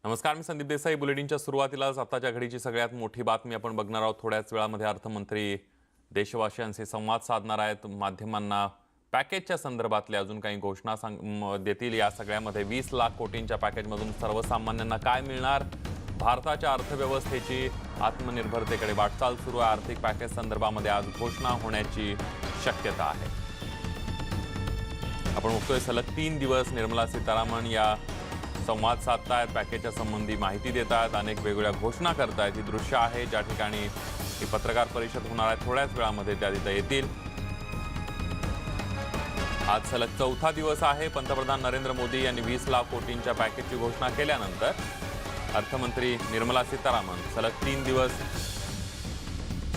नमस्कार, मी संदीप देसाई. बुलेटिनच्या सुरुवातीलाच आताच्या घडीची सगळ्यात मोठी बातमी आपण बघणार आहोत. थोड्याच वेळामध्ये अर्थमंत्री देशवासियांशी संवाद साधणार आहेत. माध्यमांना पॅकेजच्या संदर्भातल्या अजून काही घोषणा देतील. या सगळ्यामध्ये 20 लाख कोटींच्या पॅकेजमधून सर्वसामान्यांना काय मिळणार, भारताच्या अर्थव्यवस्थेची आत्मनिर्भरतेकडे वाटचाल सुरू आहे. आर्थिक पॅकेज संदर्भामध्ये आज घोषणा होण्याची शक्यता आहे. आपण बघतोय सलग 3 दिवस निर्मला सीतारामन या संवाद साधतायत, पॅकेजच्या संबंधी माहिती देत आहेत, अनेक वेगवेगळ्या घोषणा करतायत. ही दृश्य आहे ज्या ठिकाणी ही पत्रकार परिषद होणार आहे. थोड्याच वेळामध्ये त्या तिथे येतील. आज सलग 4था दिवस आहे. पंतप्रधान नरेंद्र मोदी यांनी 20 लाख कोटींच्या पॅकेजची घोषणा केल्यानंतर अर्थमंत्री निर्मला सीतारामन सलग 3 दिवस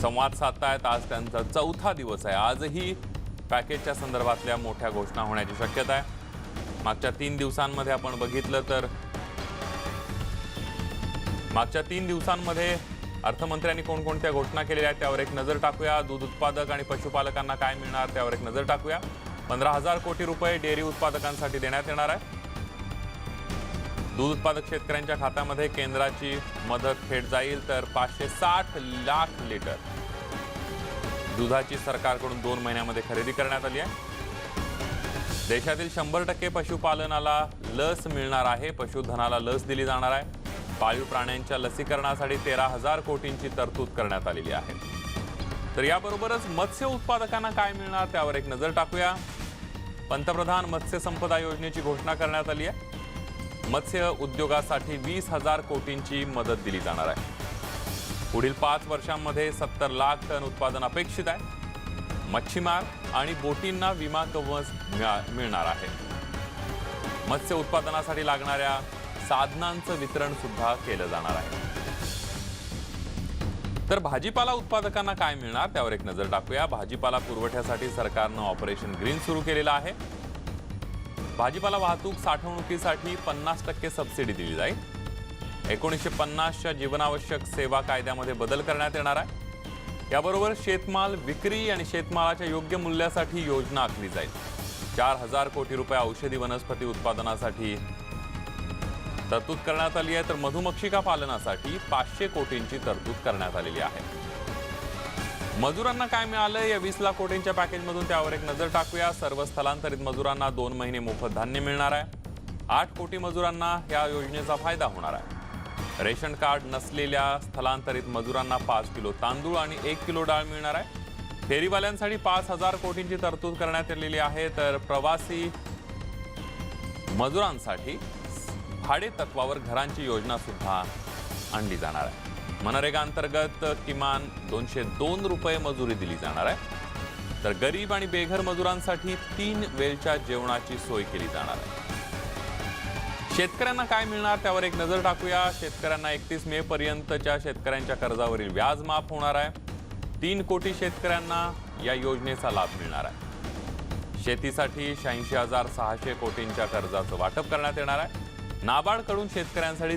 संवाद साधतायत. आज त्यांचा 4था दिवस आहे. आजही पॅकेजच्या संदर्भातल्या मोठ्या घोषणा होण्याची शक्यता आहे. मागच्या 3 दिवसांमध्ये आपण बघितलं तर मागच्या 3 दिवसांमध्ये अर्थमंत्र्यांनी कोणकोणत्या घोषणा केलेल्या आहेत त्यावर एक नजर टाकूया. दूध उत्पादक आणि पशुपालकांना काय मिळणार त्यावर एक नजर टाकूया. 15,000 कोटी रुपये डेअरी उत्पादकांसाठी देण्यात येणार आहे. दूध उत्पादक शेतकऱ्यांच्या खात्यामध्ये केंद्राची मदत थेट जाईल. तर 560 लाख लिटर दुधाची सरकारकडून 2 महिन्यामध्ये खरेदी करण्यात आली आहे. देशातील 100% पशुपालनाला लस मिळणार आहे. पशुधनाला लस दिली जाणार आहे. पाळीव प्राण्यांच्या लसीकरणासाठी 13,000 कोटींची तरतूद करण्यात आलेली आहे. तर याबरोबरच मत्स्य उत्पादकांना काय मिळणार त्यावर एक नजर टाकूया. पंतप्रधान मत्स्य संपदा योजनेची घोषणा करण्यात आली आहे. मत्स्य उद्योगासाठी 20,000 कोटींची मदत दिली जाणार आहे. पुढील 5 वर्षांमध्ये 70 लाख टन उत्पादन अपेक्षित आहे. मच्छीमार आणि बोटींना विमा कवच मिळणार आहे. मत्स्य उत्पादनासाठी लागणाऱ्या साधनांचं वितरण सुद्धा केलं जाणार आहे. तर भाजीपाला उत्पादकांना काय मिळणार त्यावर एक नजर टाकूया. भाजीपाला पुरवठ्यासाठी सरकारनं ऑपरेशन ग्रीन सुरू केलेलं आहे. भाजीपाला वाहतूक साठवणुकीसाठी 50% सबसिडी दिली जाईल. 1950च्या जीवनावश्यक सेवा कायद्यामध्ये बदल करण्यात येणार आहे. याबरोबर शेतमाल विक्री आणि शेतमालाच्या योग्य मूल्यासाठी योजना आखली जाईल. 4,000 कोटी रुपये औषधी वनस्पती उत्पादनासाठी तरतूद करण्यात आली आहे. तर मधुमक्षिका पालनासाठी 500 कोटींची तरतूद करण्यात आलेली आहे. मजुरांना काय मिळालं या 20 लाख कोटींच्या पॅकेजमधून त्यावर एक नजर टाकूया. सर्व स्थलांतरित मजुरांना 2 महिने मोफत धान्य मिळणार आहे. 8 कोटी मजुरांना या योजनेचा फायदा होणार आहे. रेशन कार्ड नसलेल्या स्थलांतरित मजुरांना 5 किलो तांदूळ आणि 1 किलो डाळ मिळणार आहे. फेरीवाल्यांसाठी 5,000 कोटींची तरतूद करण्यात आलेली आहे. तर प्रवासी मजुरांसाठी भाडे तत्वावर घरांची योजना सुद्धा आणली जाणार आहे. मनरेगा अंतर्गत किमान 202 रुपये मजुरी दिली जाणार आहे. तर गरीब आणि बेघर मजुरांसाठी 3 वेळच्या जेवणाची सोय केली जाणार आहे. शेतकऱ्यांना काय मिळणार त्यावर एक नजर टाकूया. शेतकऱ्यांना 31 मे पर्यंतच्या शेतकऱ्यांच्या कर्जावरील व्याज माफ होणार आहे. 3 कोटी शेतकऱ्यांना या योजनेचा लाभ मिळणार आहे. शेतीसाठी 86,600 कोटींच्या कर्जाचं वाटप करण्यात येणार आहे. नाबार्डकडून शेतकऱ्यांसाठी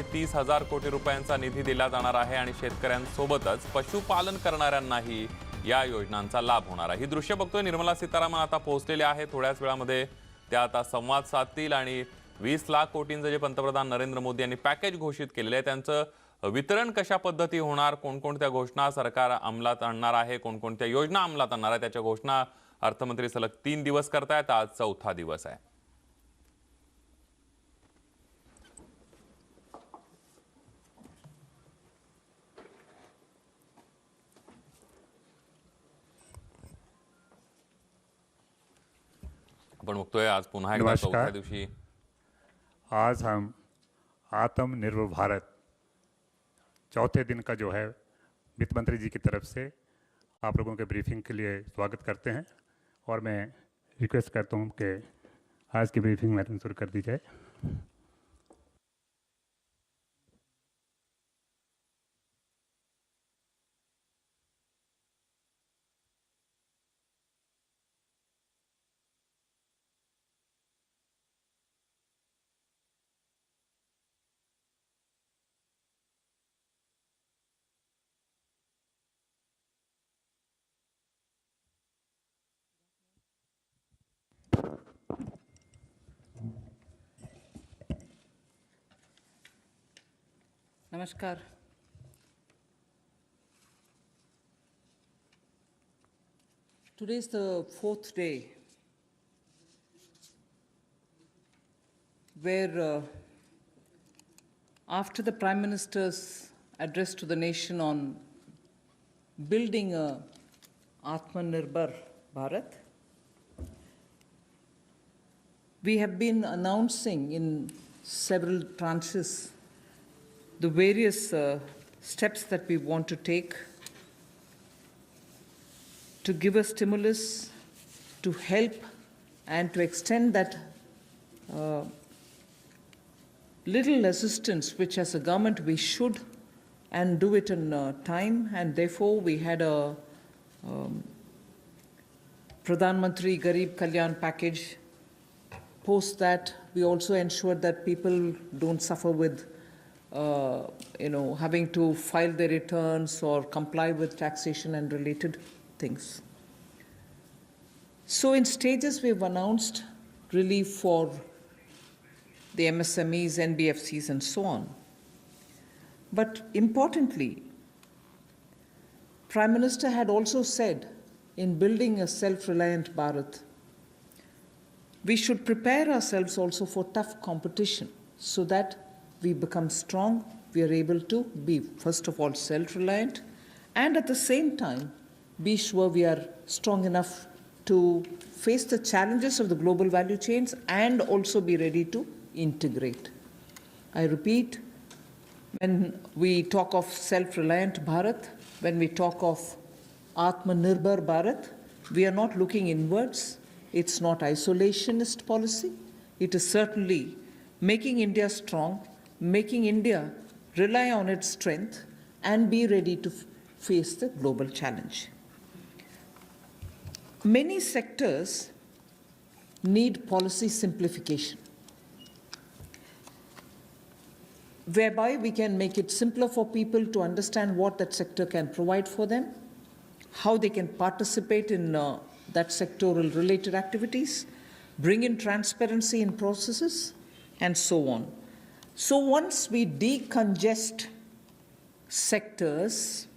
30,000 कोटी रुपयांचा निधी दिला जाणार आहे. आणि शेतकऱ्यांसोबतच पशुपालन करणाऱ्यांनाही या योजनांचा लाभ होणार आहे. ही दृश्य बघतोय. निर्मला सीतारामन आता पोहोचलेले आहे. थोड्याच वेळामध्ये त्या आता संवाद साधतील आणि 20 लाख कोटींचं जे पंतप्रधान नरेंद्र मोदी यांनी पॅकेज घोषित केलेलं आहे त्यांचं वितरण कशा पद्धती होणार, कोणकोणत्या घोषणा सरकार अंमलात आणणार आहे, कोणकोणत्या योजना अंमलात आणणार आहे त्याच्या घोषणा अर्थमंत्री सलग 3 दिवस करतायत. आज 4था दिवस आहे. आपण बघतोय आज पुन्हा एकदा 4थ्या दिवशी आज हम आत्मनिर्भर भारत 4थे दिन का जो है वित्त मंत्री जी की तरफ से आप लोगों के ब्रीफिंग के लिए स्वागत करते हैं. और मैं रिक्वेस्ट करता हूं कि आज की ब्रीफिंग मैडम शुरू कर दी जाए. Namaskar. Today is the fourth day where, after the Prime Minister's address to the nation on building a Atmanirbhar Bharat, we have been announcing in several tranches the various steps that we want to take to give a stimulus, to help and to extend that little assistance which as a government we should and do it in time, and therefore we had a Pradhan Mantri Garib Kalyan package. Post that, we also ensured that people don't suffer with having to file their returns or comply with taxation and related things. So in stages, we've announced relief for the MSMEs, NBFCs, and so on. But importantly, Prime Minister had also said in building a self-reliant Bharat, we should prepare ourselves also for tough competition so that we become strong, we are able to be, first of all, self-reliant, and at the same time, be sure we are strong enough to face the challenges of the global value chains and also be ready to integrate. I repeat, when we talk of self-reliant Bharat, when we talk of Atmanirbhar Bharat, we are not looking inwards. It's not isolationist policy. It is certainly making India strong, making India rely on its strength and be ready to face the global challenge. Many sectors need policy simplification, whereby we can make it simpler for people to understand what that sector can provide for them, how they can participate in that sectoral related activities, bring in transparency in processes, and so on. So once we decongest sectors,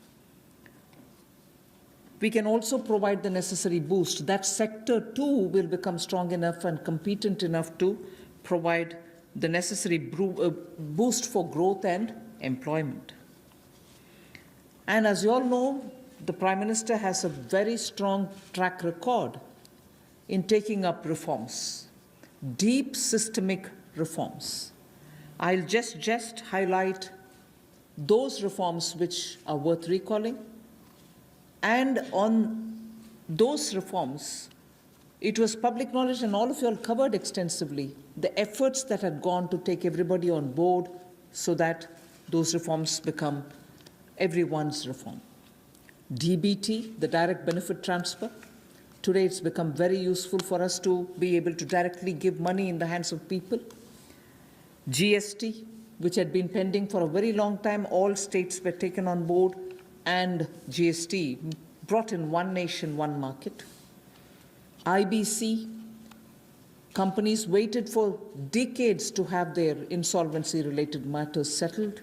we can also provide the necessary boost. That sector too will become strong enough and competent enough to provide the necessary boost for growth and employment. And as you all know, the Prime Minister has a very strong track record in taking up reforms, deep systemic reforms. I'll just highlight those reforms which are worth recalling. And on those reforms, it was public knowledge, and all of you all covered extensively the efforts that had gone to take everybody on board so that those reforms become everyone's reform. DBT, the direct benefit transfer. Today it's become very useful for us to be able to directly give money in the hands of people. GST, which had been pending for a very long time, all states were taken on board, and GST brought in one nation, one market. IBC, companies waited for decades to have their insolvency-related matters settled.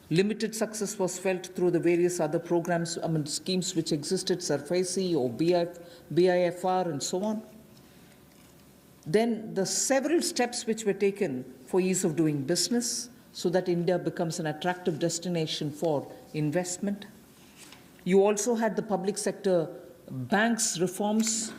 Limited success was felt through the various other programs, schemes which existed, SARFAESI or BIFR and so on. Then the several steps which were taken for ease of doing business so that India becomes an attractive destination for investment. You also had the public sector banks reforms,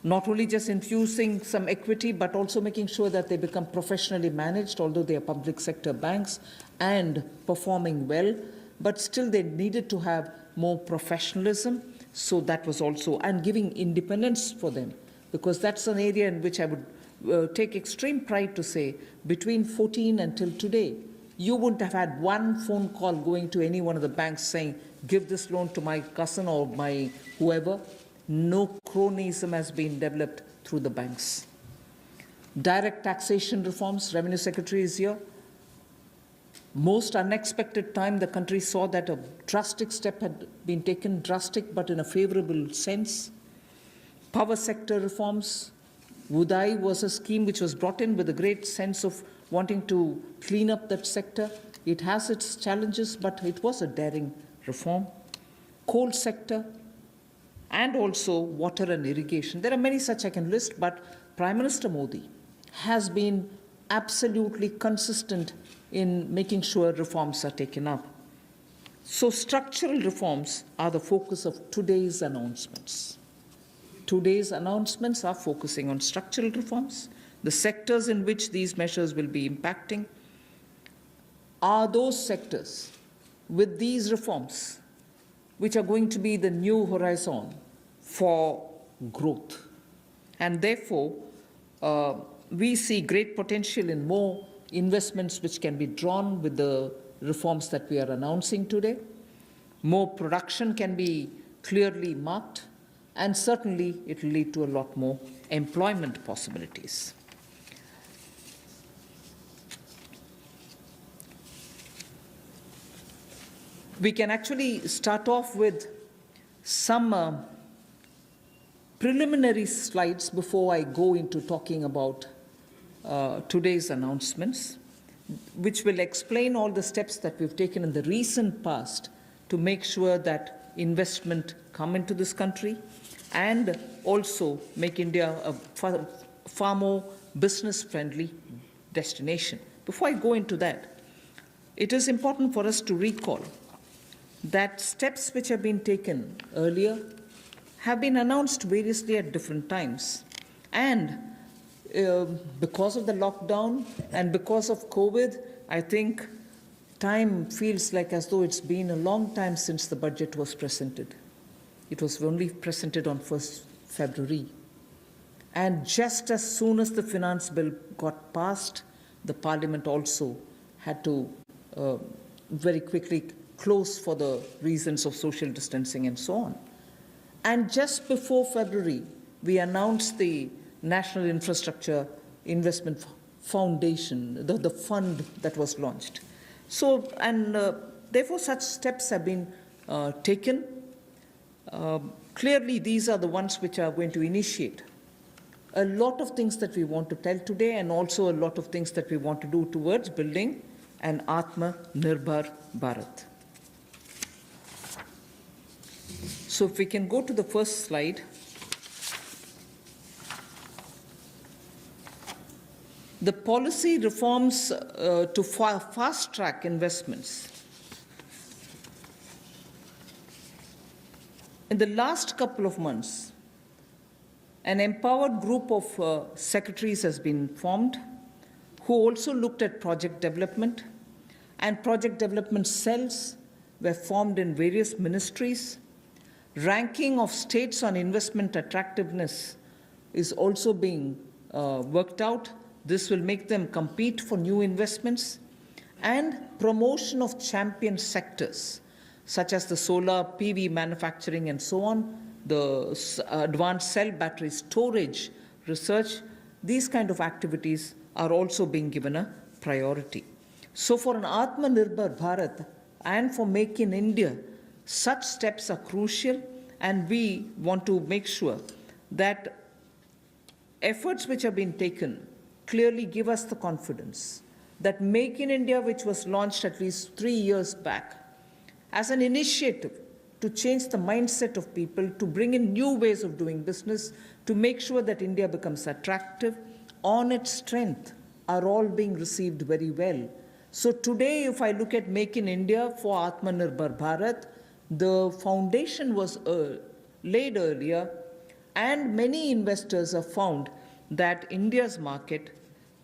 not only just infusing some equity, but also making sure that they become professionally managed, although they are public sector banks, and performing well, but still they needed to have more professionalism. So that was also, and giving independence for them, because that's an area in which I would take extreme pride to say, between 2014 until today, you wouldn't have had one phone call going to any one of the banks saying, give this loan to my cousin or my whoever. No cronyism has been developed through the banks. Direct taxation reforms, Revenue Secretary is here. Most unexpected time, the country saw that a drastic step had been taken, drastic but in a favorable sense. Power sector reforms. Udai was a scheme which was brought in with a great sense of wanting to clean up that sector. It has its challenges, but it was a daring reform. Coal sector, and also water and irrigation. There are many such I can list, but Prime Minister Modi has been absolutely consistent in making sure reforms are taken up. So structural reforms are the focus of today's announcements. Today's announcements are focusing on structural reforms. The sectors in which these measures will be impacting are those sectors with these reforms which are going to be the new horizon for growth. And therefore, we see great potential in more investments which can be drawn with the reforms that we are announcing today. More production can be clearly marked, and certainly it will lead to a lot more employment possibilities. We can actually start off with some preliminary slides before I go into talking about today's announcements, which will explain all the steps that we've taken in the recent past to make sure that investment come into this country and also make India a far more business-friendly destination. Before I go into that, it is important for us to recall that steps which have been taken earlier have been announced variously at different times. And because of the lockdown and because of COVID, I think time feels like as though it's been a long time since the budget was presented. It was only presented on 1st February. And just as soon as the finance bill got passed, the Parliament also had to very quickly close for the reasons of social distancing and so on. And just before February, we announced the National Infrastructure Investment Foundation, the fund that was launched. So, and therefore such steps have been taken. Clearly, these are the ones which are going to initiate a lot of things that we want to tell today, and also a lot of things that we want to do towards building an Atmanirbhar Bharat. So if we can go to the first slide. The policy reforms to fast-track investments. In the last couple of months, an empowered group of secretaries has been formed who also looked at project development, and project development cells were formed in various ministries. Ranking of states on investment attractiveness is also being worked out. This will make them compete for new investments, and promotion of champion sectors such as the solar PV manufacturing and so on, the advanced cell battery storage research. These kind of activities are also being given a priority. So for an Atmanirbhar Bharat and for Make in India, such steps are crucial, and we want to make sure that efforts which have been taken clearly give us the confidence that Make in India, which was launched at least 3 years back, as an initiative to change the mindset of people, to bring in new ways of doing business, to make sure that India becomes attractive on its strength, are all being received very well. So today, if I look at Make in India for Atmanirbhar Bharat, the foundation was laid earlier, and many investors have found that India's market,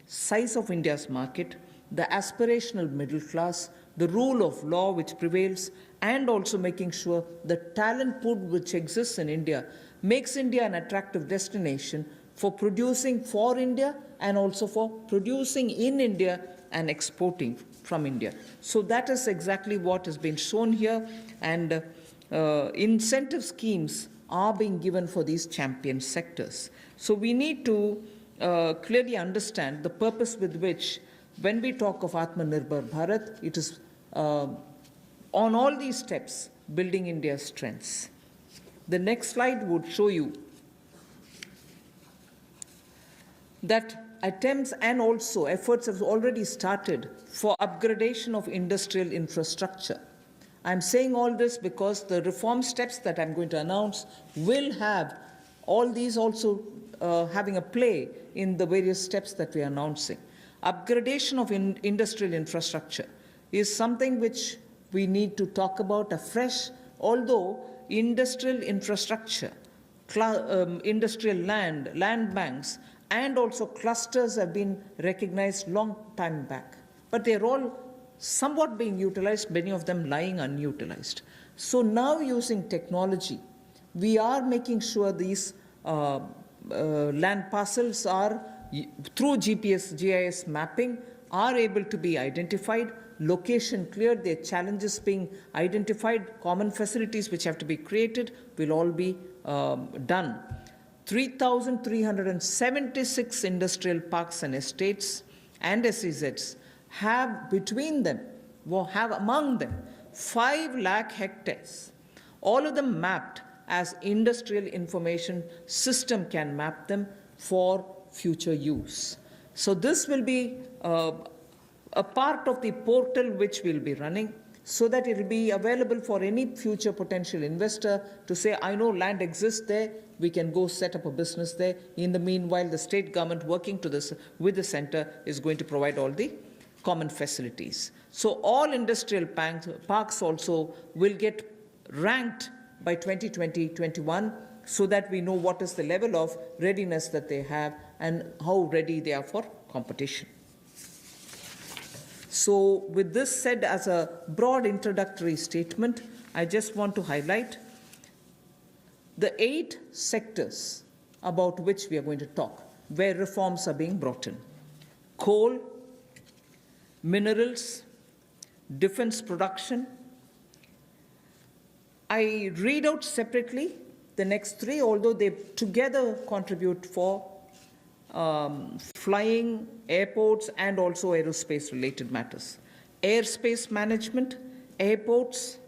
size of India's market, the aspirational middle class, the rule of law which prevails, and also making sure the talent pool which exists in India makes India an attractive destination for producing for India and also for producing in India and exporting from India. So that is exactly what has been shown here, and incentive schemes are being given for these champion sectors. So we need to clearly understand the purpose with which, when we talk of Atmanirbhar Bharat, it is on all these steps building India's strengths. The next slide would show you that attempts and also efforts have already started for upgradation of industrial infrastructure. I'm saying all this because the reform steps that I'm going to announce will have all these also having a play in the various steps that we are announcing. Upgradation of industrial infrastructure is something which we need to talk about afresh, although industrial infrastructure, industrial land banks, and also clusters have been recognized long time back. But they're all somewhat being utilized, many of them lying unutilized. So now using technology, we are making sure these land parcels are, through GPS, GIS mapping, are able to be identified, location cleared, their challenges being identified, common facilities which have to be created will all be done. 3,376 industrial parks and estates and SEZs have between them, have among them 5 lakh hectares, all of them mapped as industrial information system can map them for future use. So this will be a part of the portal which we'll be running, so that it will be available for any future potential investor to say, I know land exists there, we can go set up a business there. In the meanwhile, the state government working to this with the center is going to provide all the common facilities. So all industrial parks also will get ranked by 2020-21 so that we know what is the level of readiness that they have and how ready they are for competition. So with this said as a broad introductory statement, I just want to highlight the 8 sectors about which we are going to talk, where reforms are being brought in: coal, minerals, defense production. I read out separately the next 3, although they together contribute for flying, airports, and also aerospace-related matters. Airspace management, airports,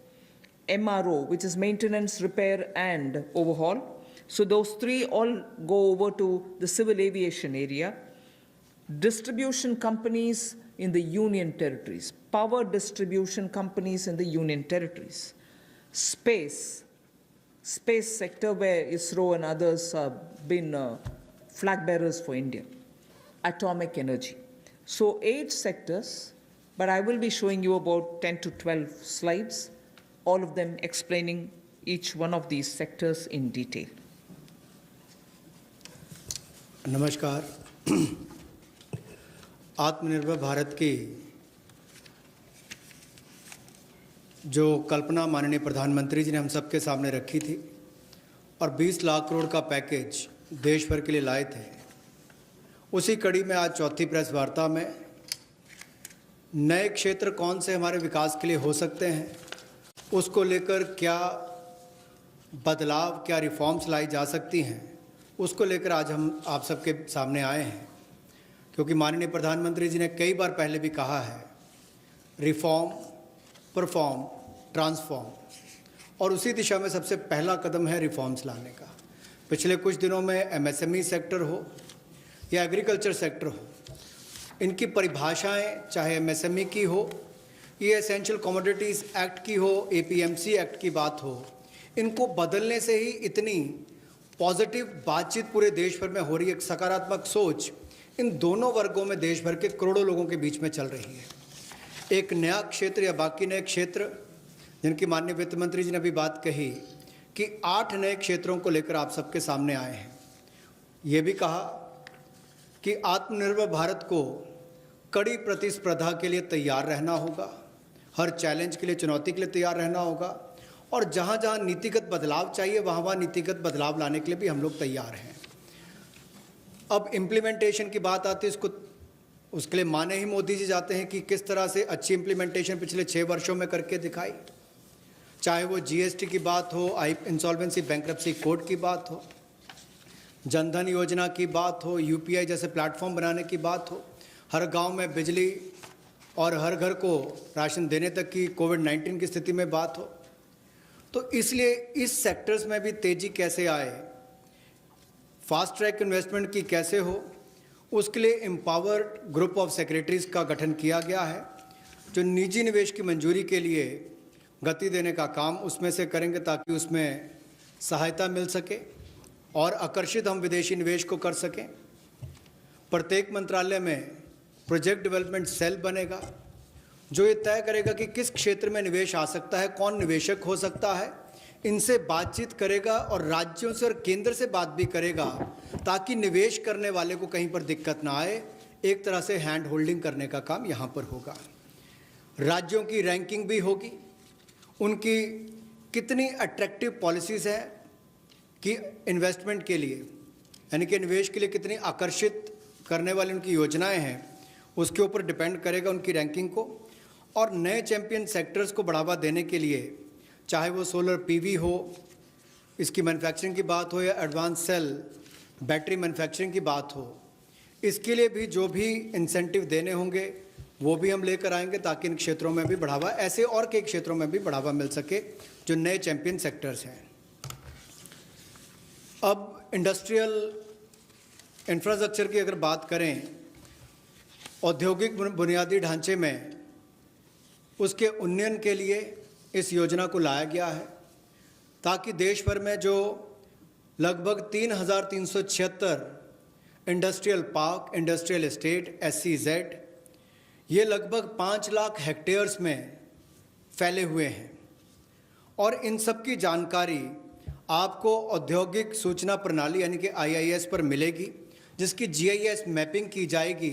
MRO, which is maintenance, repair, and overhaul. So those 3 all go over to the civil aviation area. Distribution companies in the union territories, power distribution companies in the union territories. Space sector where ISRO and others have been flag bearers for India. Atomic energy. So 8 sectors, but I will be showing you about 10 to 12 slides, all of them explaining each one of these sectors in detail. नमस्कार। आत्मनिर्भर भारत की जो कल्पना माननीय प्रधानमंत्री जी ने हम सबके सामने रखी थी और 20 लाख करोड़ का पैकेज देश भर के लिए लाए थे, उसी कड़ी में आज चौथी प्रेस वार्ता में नए क्षेत्र कौन से हमारे विकास के लिए हो सकते हैं, उसको लेकर क्या बदलाव, क्या रिफॉर्म्स लाई जा सकती हैं, उसको लेकर आज हम आप सबके सामने आए हैं। क्योंकि माननीय प्रधानमंत्री जी ने कई बार पहले भी कहा है, रिफॉर्म, परफॉर्म, ट्रांसफॉर्म, और उसी दिशा में सबसे पहला कदम है रिफॉर्म्स लाने का। पिछले कुछ दिनों में एमएसएमई सेक्टर हो या एग्रीकल्चर सेक्टर हो, इनकी परिभाषाएं चाहे एमएसएमई की हो, ये एसेंशियल कमोडिटीज़ एक्ट की हो, एपीएमसी एक्ट की बात हो, इनको बदलने से ही इतनी पॉजिटिव बातचीत पूरे देश भर में हो रही है। एक सकारात्मक सोच इन दोनों वर्गों में देश भर के करोड़ों लोगों के बीच में चल रही है। एक नया क्षेत्र या बाकी नए क्षेत्र जिनकी माननीय वित्त मंत्री जी ने भी बात कही कि 8 नए क्षेत्रों को लेकर आप सबके सामने आए हैं। ये भी कहा कि आत्मनिर्भर भारत को कड़ी प्रतिस्पर्धा के लिए तैयार रहना होगा, हर चैलेंज के लिए, चुनौती के लिए तैयार रहना होगा, और जहाँ जहाँ नीतिगत बदलाव चाहिए वहाँ वहाँ नीतिगत बदलाव लाने के लिए भी हम लोग तैयार हैं। अब इम्प्लीमेंटेशन की बात आती है, उसके लिए माने ही मोदी जी जाते हैं कि किस तरह से अच्छी इम्प्लीमेंटेशन पिछले 6 वर्षों में करके दिखाई, चाहे वो जीएसटी की बात हो, इंसॉल्वेंसी बैंक्रप्सी कोड की बात हो, जनधन योजना की बात हो, यूपीआई जैसे प्लेटफॉर्म बनाने की बात हो, हर गांव में बिजली और हर घर को राशन देने तक की कोविड-19 की स्थिति में बात हो। तो इसलिए इस सेक्टर्स में भी तेज़ी कैसे आए, फास्ट ट्रैक इन्वेस्टमेंट की कैसे हो, उसके लिए एम्पावर्ड ग्रुप ऑफ सेक्रेटरीज का गठन किया गया है, जो निजी निवेश की मंजूरी के लिए गति देने का काम उसमें से करेंगे ताकि उसमें सहायता मिल सके और आकर्षित हम विदेशी निवेश को कर सकें। प्रत्येक मंत्रालय में प्रोजेक्ट डेवलपमेंट सेल बनेगा जो ये तय करेगा कि किस क्षेत्र में निवेश आ सकता है, कौन निवेशक हो सकता है, इनसे बातचीत करेगा और राज्यों से और केंद्र से बात भी करेगा ताकि निवेश करने वाले को कहीं पर दिक्कत ना आए। एक तरह से हैंड होल्डिंग करने का काम यहाँ पर होगा। राज्यों की रैंकिंग भी होगी, उनकी कितनी अट्रैक्टिव पॉलिसीज़ हैं कि इन्वेस्टमेंट के लिए, यानी कि निवेश के लिए कितनी आकर्षित करने वाली उनकी योजनाएं हैं, उसके ऊपर डिपेंड करेगा उनकी रैंकिंग को। और नए चैंपियन सेक्टर्स को बढ़ावा देने के लिए, चाहे वो सोलर पीवी हो, इसकी मैन्युफैक्चरिंग की बात हो, या एडवांस सेल बैटरी मैन्युफैक्चरिंग की बात हो, इसके लिए भी जो भी इंसेंटिव देने होंगे वो भी हम लेकर आएंगे ताकि इन क्षेत्रों में भी बढ़ावा, ऐसे और कई क्षेत्रों में भी बढ़ावा मिल सके जो नए चैंपियन सेक्टर्स हैं। अब इंडस्ट्रियल इंफ्रास्ट्रक्चर की अगर बात करें, औद्योगिक बुनियादी ढांचे में उसके उन्नयन के लिए इस योजना को लाया गया है ताकि देश भर में जो लगभग 3,376 industrial park, industrial estate, SEZ, ये लगभग 5 लाख हेक्टेयर्स में फैले हुए हैं और इन सब की जानकारी आपको औद्योगिक सूचना प्रणाली यानी कि IIS पर मिलेगी, जिसकी GIS मैपिंग की जाएगी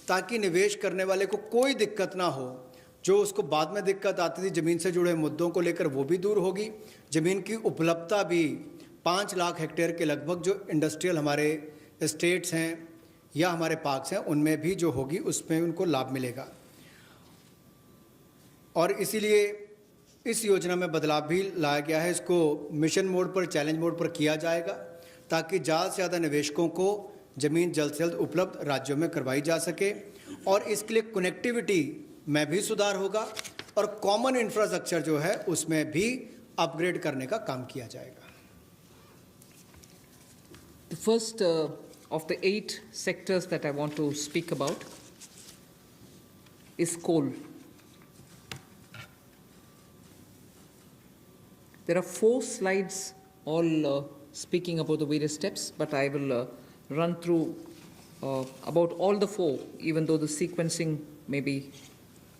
ताकि निवेश करने वाले को कोई दिक्कत ना हो। जो उसको बाद में दिक्कत आती थी ज़मीन से जुड़े मुद्दों को लेकर, वो भी दूर होगी। ज़मीन की उपलब्धता भी 5 लाख हेक्टेयर के लगभग जो इंडस्ट्रियल हमारे स्टेट्स हैं या हमारे पार्क्स हैं उनमें भी जो होगी उसमें उनको लाभ मिलेगा। और इसीलिए इस योजना में बदलाव भी लाया गया है। इसको मिशन मोड पर, चैलेंज मोड पर किया जाएगा ताकि ज़्यादा से ज़्यादा निवेशकों को ज़मीन जल्द से जल्द उपलब्ध राज्यों में करवाई जा सके और इसके लिए कनेक्टिविटी में भी सुधार होगा और कॉमन इंफ्रास्ट्रक्चर जो है उसमें भी अपग्रेड करने का काम किया जाएगा। The first of the 8 sectors that I want to speak about is coal. There are 4 slides all speaking about the various steps, but I will run through about all the 4, even though the sequencing may be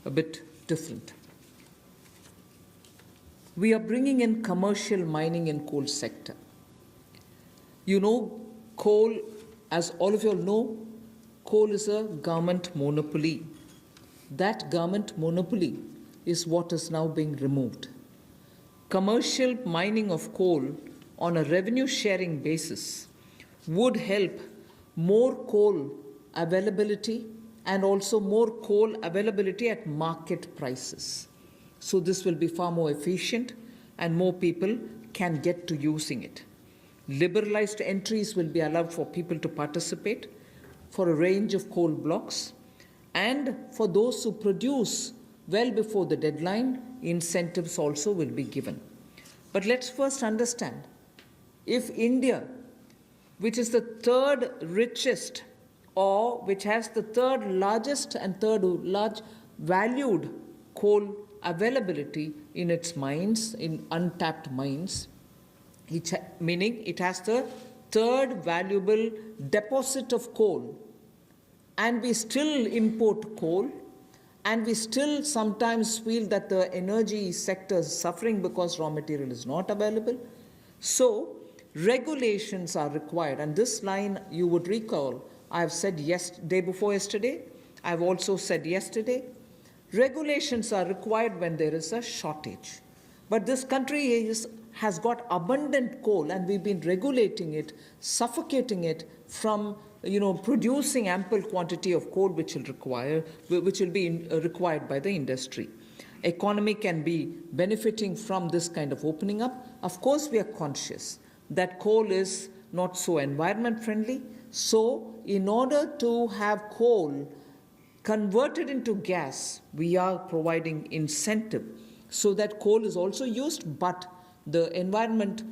a bit different. We are bringing in commercial mining in coal sector. You know, coal, as all of you all know, coal is a government monopoly. That government monopoly is what is now being removed. Commercial mining of coal on a revenue sharing basis would help more coal availability and also more coal availability at market prices. So this will be far more efficient and more people can get to using it. Liberalized entries will be allowed for people to participate for a range of coal blocks, and for those who produce well before the deadline, incentives also will be given. But let's first understand, if India, which is the 3rd richest or which has the 3rd largest and 3rd large valued coal availability in its mines, in untapped mines, meaning it has the 3rd valuable deposit of coal, and we still import coal, and we still sometimes feel that the energy sector is suffering because raw material is not available. So regulations are required, and this line you would recall I have said day before yesterday, I have also said yesterday, regulations are required when there is a shortage. But this country has got abundant coal, and we've been regulating it, suffocating it from producing ample quantity of coal which will be required by the industry. Economy can be benefiting from this kind of opening up. Of course, we are conscious that coal is not so environment friendly. So in order to have coal converted into gas, we are providing incentive so that coal is also used, but the environment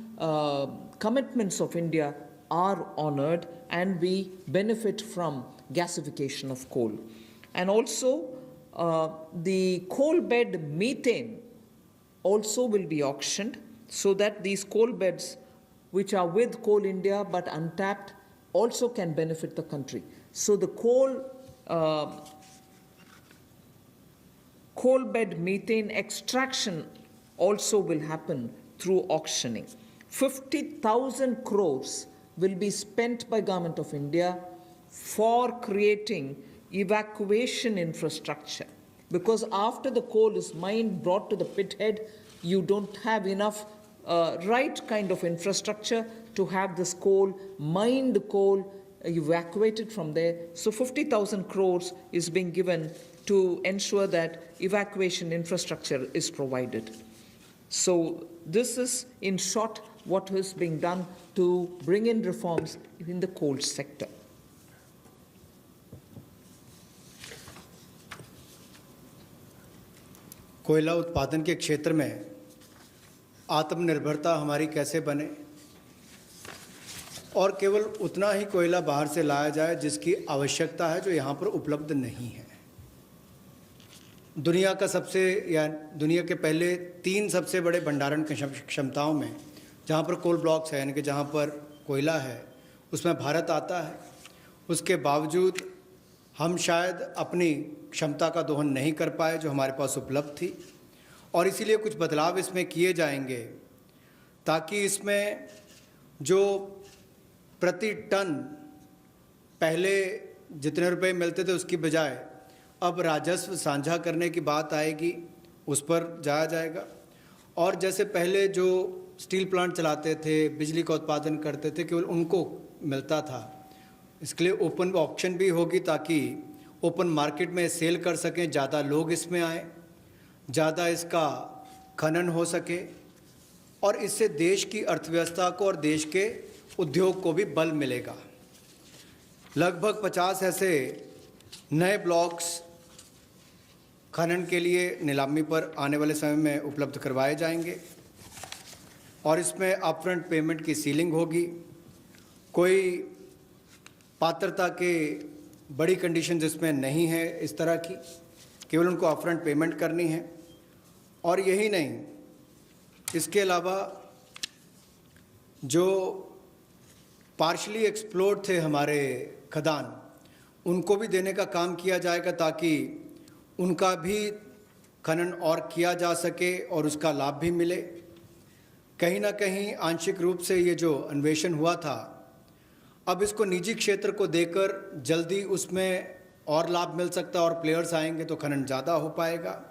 commitments of India are honored and we benefit from gasification of coal. And also, the coal bed methane also will be auctioned so that these coal beds, which are with Coal India but untapped, also can benefit the country. So the coal bed methane extraction also will happen through auctioning. 50,000 crores will be spent by Government of India for creating evacuation infrastructure. Because after the coal is mined, brought to the pit head, you don't have enough right kind of infrastructure to have this coal, mined coal, evacuated from there. So 50,000 crores is being given to ensure that evacuation infrastructure is provided. So this is, in short, what is being done to bring in reforms in the coal sector. कोयला उत्पादन के क्षेत्र में आत्मनिर्भरता हमारी कैसे बने और केवल उतना ही कोयला बाहर से लाया जाए जिसकी आवश्यकता है, जो यहाँ पर उपलब्ध नहीं है। दुनिया के पहले 3 सबसे बड़े भंडारण क्षमताओं में जहाँ पर कोल ब्लॉक्स है, यानी कि जहाँ पर कोयला है, उसमें भारत आता है। उसके बावजूद हम शायद अपनी क्षमता का दोहन नहीं कर पाए जो हमारे पास उपलब्ध थी, और इसीलिए कुछ बदलाव इसमें किए जाएंगे ताकि इसमें जो प्रति टन पहले जितने रुपए मिलते थे उसकी बजाय अब राजस्व साझा करने की बात आएगी, उस पर जाया जाएगा। और जैसे पहले जो स्टील प्लांट चलाते थे, बिजली का उत्पादन करते थे, केवल उनको मिलता था, इसके लिए ओपन ऑक्शन भी होगी ताकि ओपन मार्केट में सेल कर सकें, ज़्यादा लोग इसमें आए, ज़्यादा इसका खनन हो सके, और इससे देश की अर्थव्यवस्था को और देश के उद्योग को भी बल मिलेगा। लगभग 50 ऐसे नए ब्लॉक्स खनन के लिए नीलामी पर आने वाले समय में उपलब्ध करवाए जाएंगे, और इसमें अपफ्रंट पेमेंट की सीलिंग होगी। कोई पात्रता के बड़ी कंडीशन जिसमें नहीं है इस तरह की, केवल उनको अपफ्रंट पेमेंट करनी है। और यही नहीं, इसके अलावा जो पार्शली एक्सप्लोर्ड थे हमारे खदान, उनको भी देने का काम किया जाएगा ताकि उनका भी खनन और किया जा सके और उसका लाभ भी मिले। कहीं ना कहीं आंशिक रूप से ये जो अन्वेषण हुआ था, अब इसको निजी क्षेत्र को देकर जल्दी उसमें और लाभ मिल सकता है, और प्लेयर्स आएंगे तो खनन ज़्यादा हो पाएगा।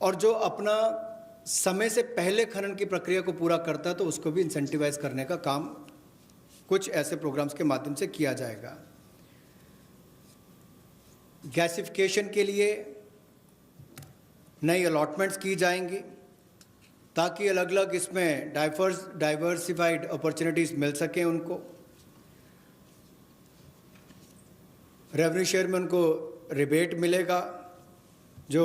और जो अपना समय से पहले खनन की प्रक्रिया को पूरा करता है तो उसको भी इंसेंटिवाइज करने का काम कुछ ऐसे प्रोग्राम्स के माध्यम से किया जाएगा। गैसिफिकेशन के लिए नई अलॉटमेंट्स की जाएंगी ताकि अलग अलग इसमें डाइवर्सिफाइड अपॉर्चुनिटीज़ मिल सकें उनको। रेवेन्यू शेयर में उनको रिबेट मिलेगा जो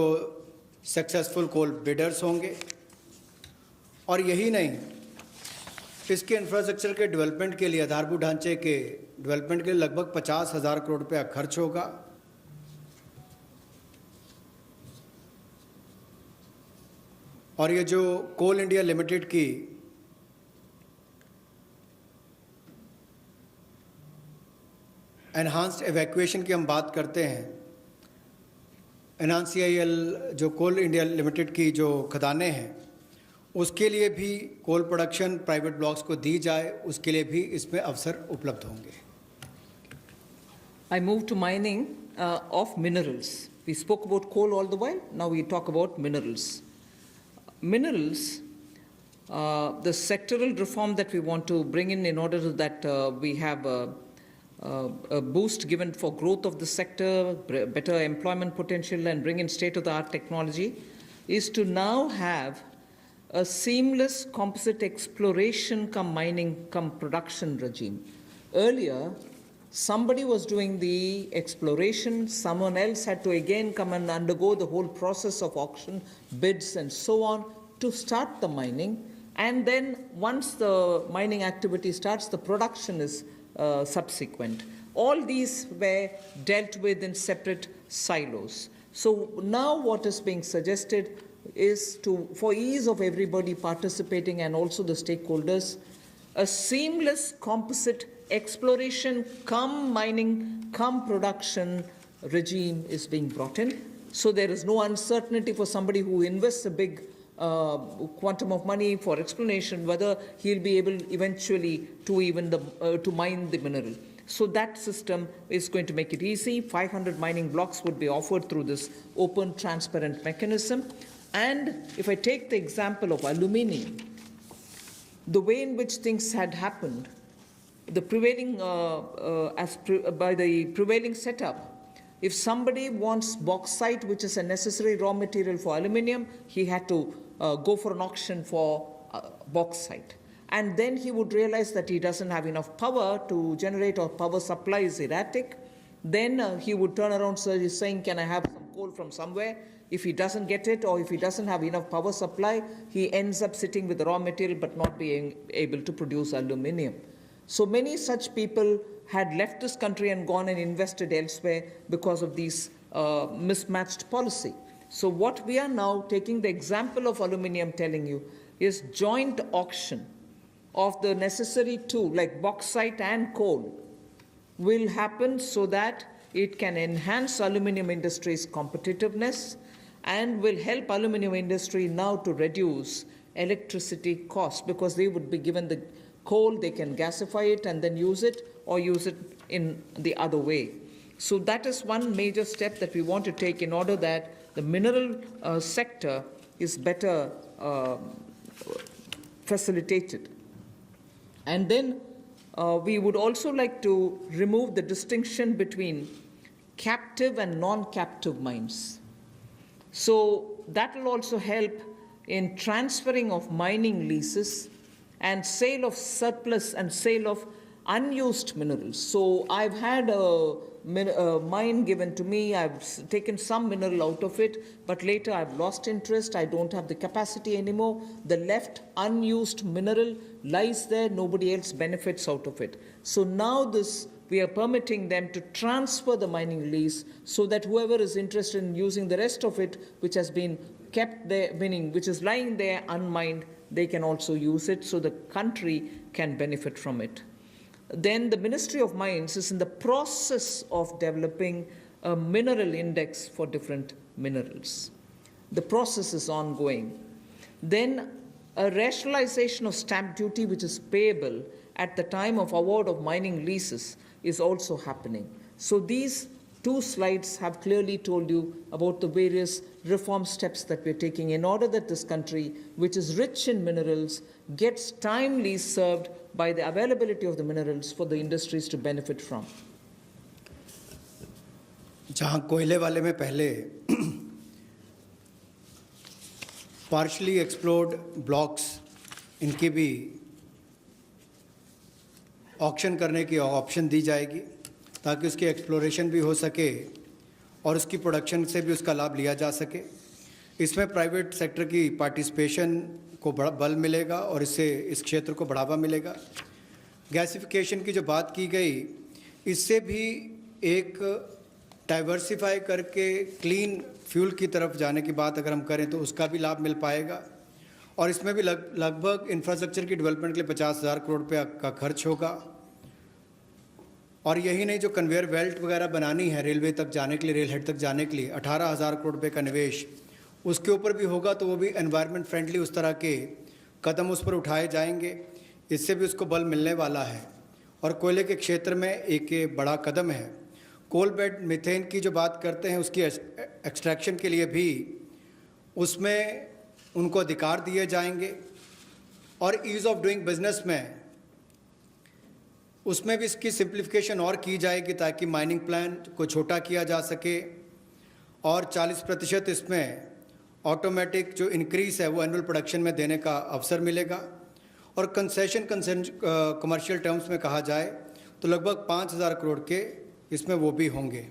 सक्सेसफुल कोल बिडर्स होंगे। और यही नहीं, इसके इंफ्रास्ट्रक्चर के डेवलपमेंट के लिए, आधारभूत ढांचे के डेवलपमेंट के लिए लगभग 50,000 करोड़ रुपया खर्च होगा। और ये जो कोल इंडिया लिमिटेड की एनहांस्ड एवैक्यूएशन की हम बात करते हैं, NRCIL जो कोल इंडिया लिमिटेड की जो खदानें हैं, उसके लिए भी कोल प्रोडक्शन प्राइवेट ब्लॉक्स को दी जाए, उसके लिए भी इसमें अवसर उपलब्ध होंगे। I move to mining of minerals. We spoke about coal all the while, now we talk about minerals. Minerals, the sectoral reform that we want to bring in order that we have a boost given for growth of the sector, better employment potential, and bring in state-of-the-art technology, is to now have a seamless composite exploration cum mining cum production regime. Earlier, somebody was doing the exploration, someone else had to again come and undergo the whole process of auction, bids and so on to start the mining, and then once the mining activity starts, the production is subsequent. All these were dealt with in separate silos. So now what is being suggested is to, for ease of everybody participating and also the stakeholders, a seamless composite exploration cum mining cum production regime is being brought in. So there is no uncertainty for somebody who invests a big quantum of money for exploration whether he'll be able eventually to even to mine the mineral. So that system is going to make it easy. 500 mining blocks would be offered through this open, transparent mechanism. And if I take the example of aluminium, the way in which things had happened, the prevailing by the prevailing setup, if somebody wants bauxite, which is a necessary raw material for aluminium, he had to go for an auction for bauxite. And then he would realize that he doesn't have enough power to generate, or power supply is erratic. Then he would turn around saying, can I have some coal from somewhere? If he doesn't get it, or if he doesn't have enough power supply, he ends up sitting with the raw material but not being able to produce aluminium. So many such people had left this country and gone and invested elsewhere because of these mismatched policy. So what we are now taking the example of aluminium telling you is joint auction of the necessary two, like bauxite and coal, will happen so that it can enhance aluminium industry's competitiveness and will help aluminium industry now to reduce electricity costs, because they would be given the coal, they can gasify it and then use it, or use it in the other way. So that is one major step that we want to take in order that the mineral sector is better facilitated. And then we would also like to remove the distinction between captive and non-captive mines. So that will also help in transferring of mining leases and sale of surplus and sale of unused minerals. So I've had a mine given to me, I've taken some mineral out of it, but later I've lost interest, I don't have the capacity anymore. The left unused mineral lies there, nobody else benefits out of it. So now we are permitting them to transfer the mining lease so that whoever is interested in using the rest of it, which has been kept there, meaning which is lying there unmined, they can also use it, so the country can benefit from it. Then the Ministry of Mines is in the process of developing a mineral index for different minerals. The process is ongoing. Then a rationalization of stamp duty, which is payable at the time of award of mining leases, is also happening. So these two slides have clearly told you about the various reform steps that we're taking in order that this country, which is rich in minerals, gets timely served by the availability of the minerals for the industries to benefit from. जहाँ कोयले वाले में पहले partially explored blocks इनकी भी auction करने की option दी जाएगी ताकि उसकी एक्सप्लोरेशन भी हो सके और उसकी प्रोडक्शन से भी उसका लाभ लिया जा सके। इसमें प्राइवेट सेक्टर की पार्टिसिपेशन को बड़ा बल मिलेगा और इससे इस क्षेत्र को बढ़ावा मिलेगा। गैसिफिकेशन की जो बात की गई, इससे भी एक डाइवर्सिफाई करके क्लीन फ्यूल की तरफ जाने की बात अगर हम करें तो उसका भी लाभ मिल पाएगा। और इसमें भी लगभग इंफ्रास्ट्रक्चर की डेवलपमेंट के लिए 50,000 करोड़ रुपये का खर्च होगा। और यही नहीं, जो कन्वेयर बेल्ट वगैरह बनानी है रेलवे तक जाने के लिए, रेल हेड तक जाने के लिए 18,000 करोड़ रुपये का निवेश उसके ऊपर भी होगा, तो वो भी एनवायरनमेंट फ्रेंडली उस तरह के कदम उस पर उठाए जाएंगे। इससे भी उसको बल मिलने वाला है। और कोयले के क्षेत्र में एक बड़ा कदम है। कोल बेड मीथेन की जो बात करते हैं, उसकी एक्सट्रैक्शन के लिए भी उसमें उनको अधिकार दिए जाएंगे। और ईज़ ऑफ डूइंग बिजनेस में उसमें भी इसकी सिंप्लीफिकेशन और की जाएगी ताकि माइनिंग प्लान को छोटा किया जा सके और 40% इसमें ऑटोमेटिक जो इंक्रीज़ है वो एनुअल प्रोडक्शन में देने का अवसर मिलेगा। और कंसेशन कमर्शियल टर्म्स में कहा जाए तो लगभग 5,000 करोड़ के इसमें वो भी होंगे।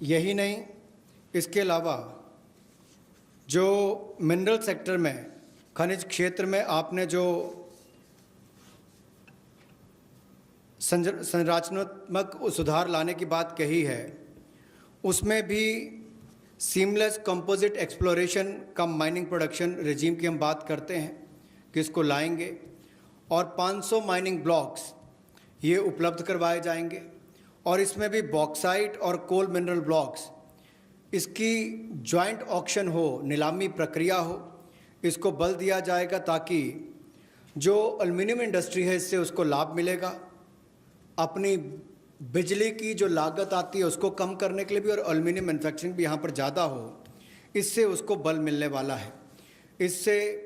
यही नहीं, इसके अलावा जो मिनरल सेक्टर में, खनिज क्षेत्र में आपने जो संरचनात्मक सुधार लाने की बात कही है, उसमें भी seamless composite exploration cum mining production regime की हम बात करते हैं कि इसको लाएंगे और 500 माइनिंग ब्लॉक्स ये उपलब्ध करवाए जाएंगे और इसमें भी बॉक्साइट और कोल मिनरल ब्लॉक्स इसकी जॉइंट ऑक्शन हो, नीलामी प्रक्रिया हो, इसको बल दिया जाएगा ताकि जो एल्युमिनियम इंडस्ट्री है इससे उसको लाभ मिलेगा। अपनी बिजली की जो लागत आती है उसको कम करने के लिए भी और एल्युमिनियम मैन्युफैक्चरिंग भी यहाँ पर ज़्यादा हो, इससे उसको बल मिलने वाला है। इससे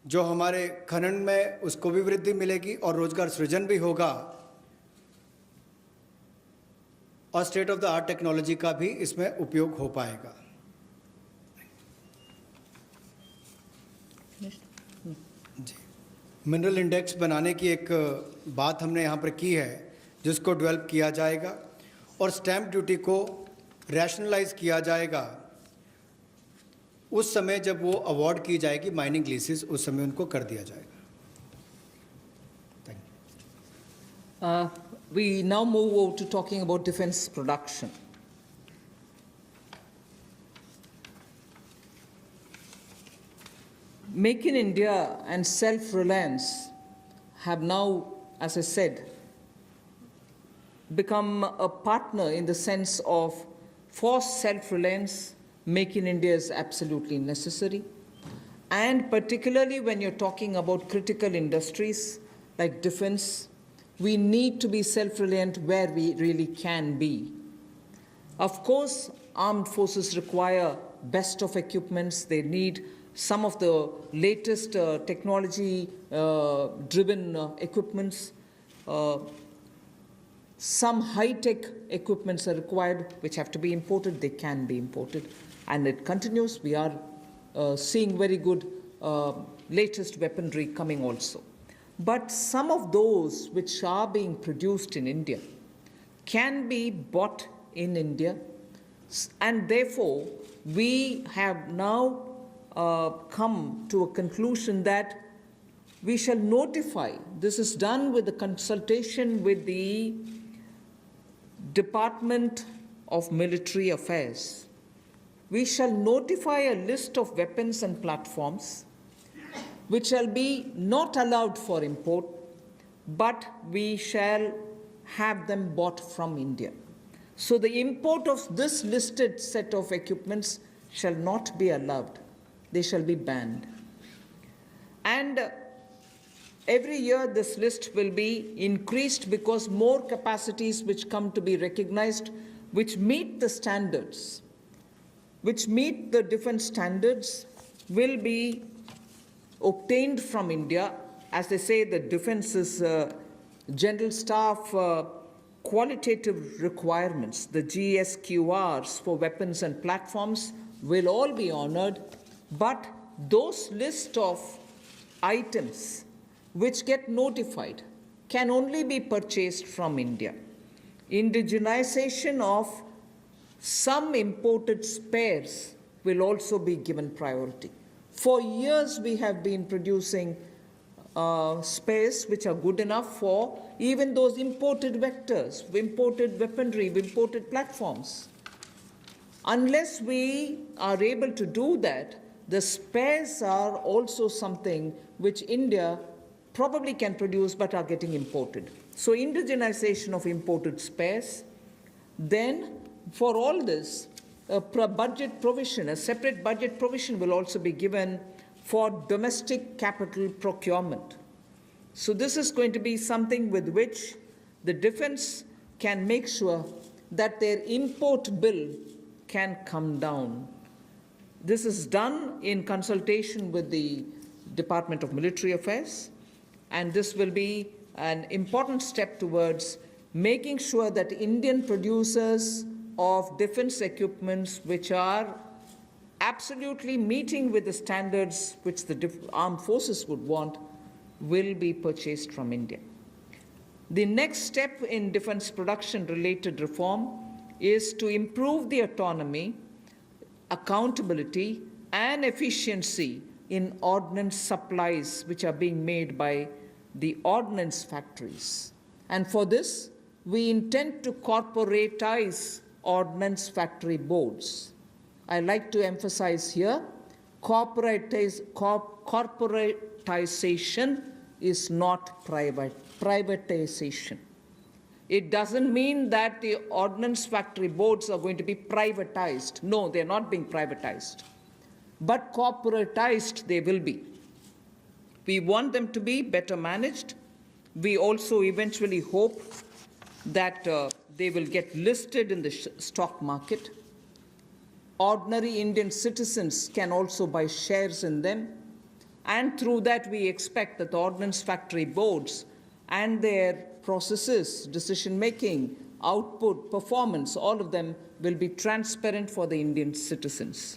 जो हमारे खनन में उसको भी वृद्धि मिलेगी और रोजगार सृजन भी होगा और state of the art technology का भी इसमें उपयोग हो पाएगा। जी, मिनरल इंडेक्स बनाने की एक बात हमने यहाँ पर की है जिसको डेवलप किया जाएगा और स्टैम्प ड्यूटी को रैशनलाइज किया जाएगा। उस समय जब वो अवार्ड की जाएगी माइनिंग लीसेस, उस समय उनको कर दिया जाएगा। Thank you. We now move over to talking about defense production. Make in India and self-reliance have now, as I said, become a partner in the sense of for self-reliance, Make in India is absolutely necessary. And particularly when you're talking about critical industries like defense, we need to be self-reliant where we really can be. Of course, armed forces require best of equipments. They need some of the latest technology-driven equipments. Some high-tech equipments are required, which have to be imported. They can be imported. And it continues. We are seeing very good latest weaponry coming also. But some of those which are being produced in India can be bought in India, and therefore we have now come to a conclusion that we shall notify. This is done with the consultation with the Department of Military Affairs. We shall notify a list of weapons and platforms which shall be not allowed for import, but we shall have them bought from India. So the import of this listed set of equipments shall not be allowed. They shall be banned. And every year this list will be increased because more capacities which come to be recognized, which meet the standards, which meet the defense standards, will be obtained from India. As they say, the Defense's General Staff qualitative requirements, the GSQRs for weapons and platforms, will all be honored, but those list of items which get notified can only be purchased from India. Indigenization of some imported spares will also be given priority. For years, we have been producing spares which are good enough for even those imported vectors, imported weaponry, imported platforms. Unless we are able to do that, the spares are also something which India probably can produce but are getting imported. So indigenization of imported spares. Then for all this, a budget provision, a separate budget provision will also be given for domestic capital procurement. So this is going to be something with which the defense can make sure that their import bill can come down. This is done in consultation with the Department of Military Affairs, and this will be an important step towards making sure that Indian producers of defense equipments which are absolutely meeting with the standards which the armed forces would want will be purchased from India. The next step in defense production related reform is to improve the autonomy, accountability, and efficiency in ordnance supplies which are being made by the ordnance factories. And for this, we intend to corporatize ordnance factory boards. I like to emphasize here, corporatization is not privatization. It doesn't mean that the ordnance factory boards are going to be privatized. No, they're not being privatized. But corporatized they will be. We want them to be better managed. We also eventually hope that they will get listed in the stock market. Ordinary Indian citizens can also buy shares in them. And through that, we expect that the ordnance factory boards and their processes, decision-making, output, performance, all of them will be transparent for the Indian citizens.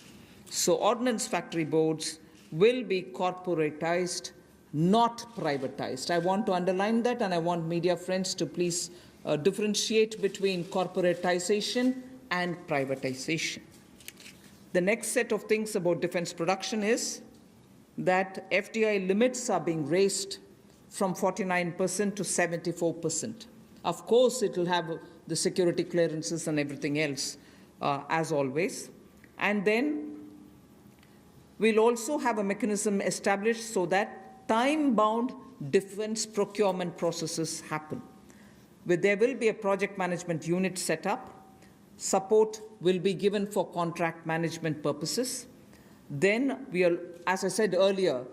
So ordnance factory boards will be corporatized, not privatized. I want to underline that, and I want media friends to please differentiate between corporatization and privatization. The next set of things about defense production is that FDI limits are being raised from 49% to 74%. Of course, it will have the security clearances and everything else, as always. And then we'll also have a mechanism established so that time-bound defense procurement processes happen. There will be a project management unit set up. Support will be given for contract management purposes. Then as I said earlier,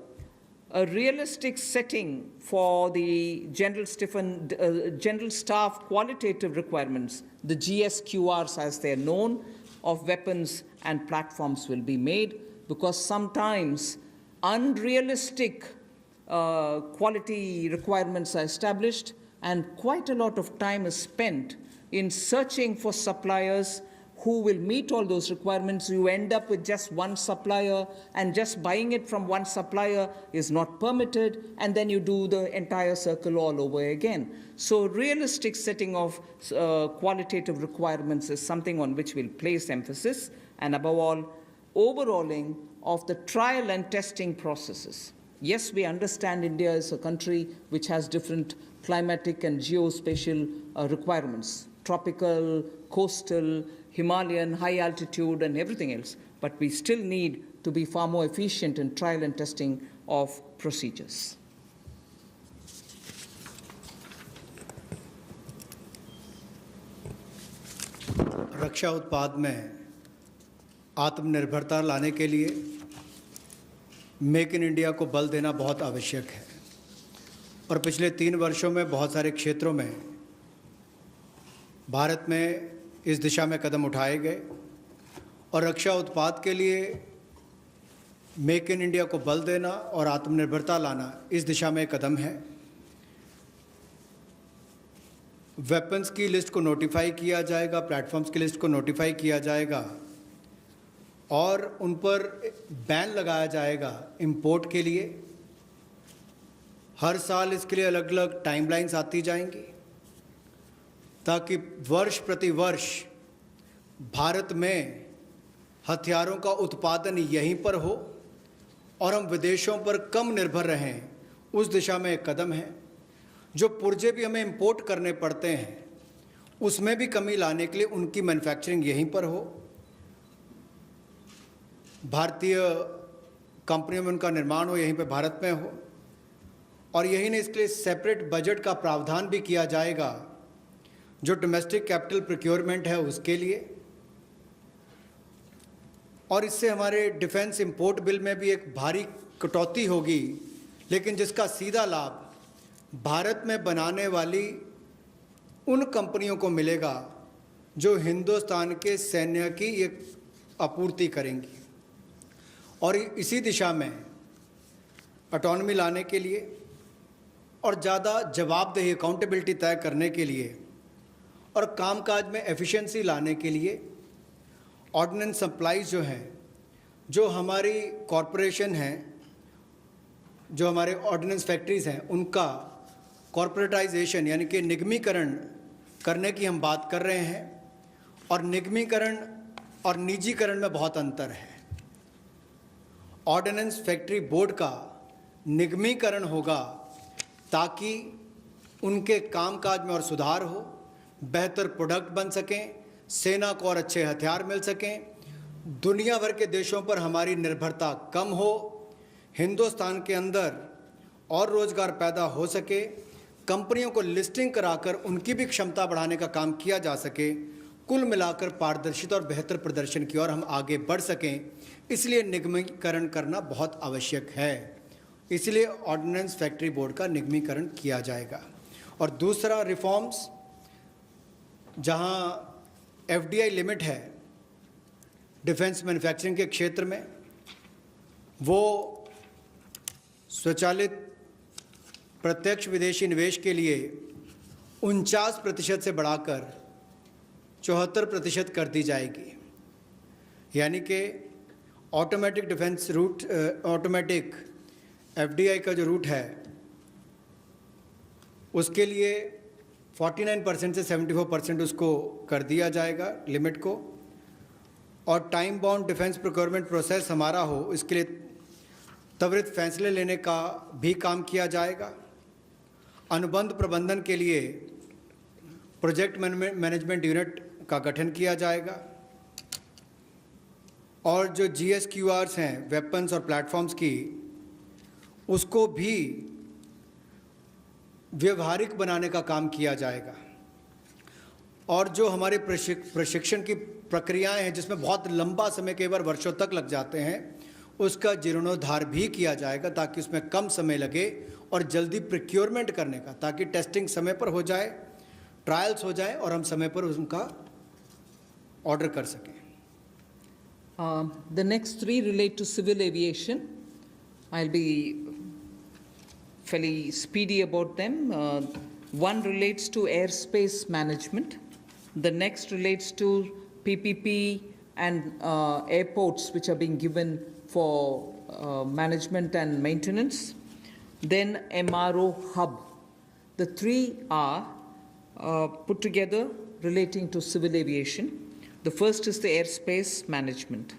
a realistic setting for the general staff qualitative requirements, the GSQRs as they're known, of weapons and platforms will be made, because sometimes unrealistic quality requirements are established and quite a lot of time is spent in searching for suppliers who will meet all those requirements. You end up with just one supplier, and just buying it from one supplier is not permitted, and then you do the entire circle all over again. So realistic setting of qualitative requirements is something on which we'll place emphasis, and above all, overhauling of the trial and testing processes. Yes, we understand India is a country which has different climatic and geospatial requirements, tropical, coastal, Himalayan, high altitude, and everything else. But we still need to be far more efficient in trial and testing of procedures. रक्षा उत्पाद में आत्मनिर्भरता लाने के लिए make in India को बल देना बहुत आवश्यक है, और पिछले 3 वर्षों में बहुत सारे क्षेत्रों में भारत में इस दिशा में कदम उठाए गए, और रक्षा उत्पाद के लिए मेक इन इंडिया को बल देना और आत्मनिर्भरता लाना इस दिशा में कदम है। वेपन्स की लिस्ट को नोटिफाई किया जाएगा, प्लेटफॉर्म्स की लिस्ट को नोटिफाई किया जाएगा, और उन पर बैन लगाया जाएगा इंपोर्ट के लिए। हर साल इसके लिए अलग अलग टाइमलाइंस आती जाएंगी, ताकि वर्ष प्रति वर्ष भारत में हथियारों का उत्पादन यहीं पर हो और हम विदेशों पर कम निर्भर रहें। उस दिशा में एक कदम है। जो पुर्जे भी हमें इंपोर्ट करने पड़ते हैं, उसमें भी कमी लाने के लिए उनकी मैन्युफैक्चरिंग यहीं पर हो, भारतीय कंपनियों में उनका निर्माण हो, यहीं पे भारत में हो। और यही नहीं, इसके लिए सेपरेट बजट का प्रावधान भी किया जाएगा, जो डोमेस्टिक कैपिटल प्रोक्योरमेंट है उसके लिए। और इससे हमारे डिफेंस इंपोर्ट बिल में भी एक भारी कटौती होगी, लेकिन जिसका सीधा लाभ भारत में बनाने वाली उन कंपनियों को मिलेगा जो हिंदुस्तान के सैन्य की एक आपूर्ति करेंगी। और इसी दिशा में ऑटोनॉमी लाने के लिए और ज़्यादा जवाबदेही अकाउंटेबिलिटी तय करने के लिए और कामकाज में एफिशिएंसी लाने के लिए ऑर्डिनेंस सप्लाईज जो हैं, जो हमारी कॉरपोरेशन हैं, जो हमारे ऑर्डिनेंस फैक्ट्रीज़ हैं, उनका कॉरपोरेटाइजेशन यानी कि निगमीकरण करने की हम बात कर रहे हैं। और निगमीकरण और निजीकरण में बहुत अंतर है। ऑर्डिनेंस फैक्ट्री बोर्ड का निगमीकरण होगा ताकि उनके कामकाज में और सुधार हो, बेहतर प्रोडक्ट बन सकें, सेना को और अच्छे हथियार मिल सकें, दुनिया भर के देशों पर हमारी निर्भरता कम हो, हिंदुस्तान के अंदर और रोज़गार पैदा हो सके, कंपनियों को लिस्टिंग कराकर उनकी भी क्षमता बढ़ाने का काम किया जा सके, कुल मिलाकर पारदर्शिता और बेहतर प्रदर्शन की ओर हम आगे बढ़ सकें। इसलिए निगमीकरण करना बहुत आवश्यक है। इसलिए ऑर्डिनेंस फैक्ट्री बोर्ड का निगमीकरण किया जाएगा। और दूसरा रिफॉर्म्स, जहां एफडीआई लिमिट है डिफेंस मैन्युफैक्चरिंग के क्षेत्र में, वो स्वचालित प्रत्यक्ष विदेशी निवेश के लिए 49% से बढ़ाकर 74% कर दी जाएगी। यानी कि automatic defence route, automatic FDI का जो रूट है उसके लिए 49% से 74% उसको कर दिया जाएगा लिमिट को। और time bound defence procurement process हमारा हो, इसके लिए त्वरित फैसले लेने का भी काम किया जाएगा। अनुबंध प्रबंधन के लिए प्रोजेक्ट मैनेजमेंट यूनिट का गठन किया जाएगा। और जो GSQRs हैं वेपन्स और प्लेटफॉर्म्स की, उसको भी व्यवहारिक बनाने का काम किया जाएगा। और जो हमारे प्रशिक्षण की प्रक्रियाएं हैं जिसमें बहुत लंबा समय, कई बार वर्षों तक लग जाते हैं, उसका जीर्णोद्धार भी किया जाएगा ताकि उसमें कम समय लगे और जल्दी प्रोक्योरमेंट करने का, ताकि टेस्टिंग समय पर हो जाए, ट्रायल्स हो जाए और हम समय पर उनका ऑर्डर कर सकें। The next three relate to civil aviation. I'll be fairly speedy about them. One relates to airspace management. The next relates to PPP and airports which are being given for management and maintenance. Then MRO hub. The three are put together relating to civil aviation. The first is the airspace management.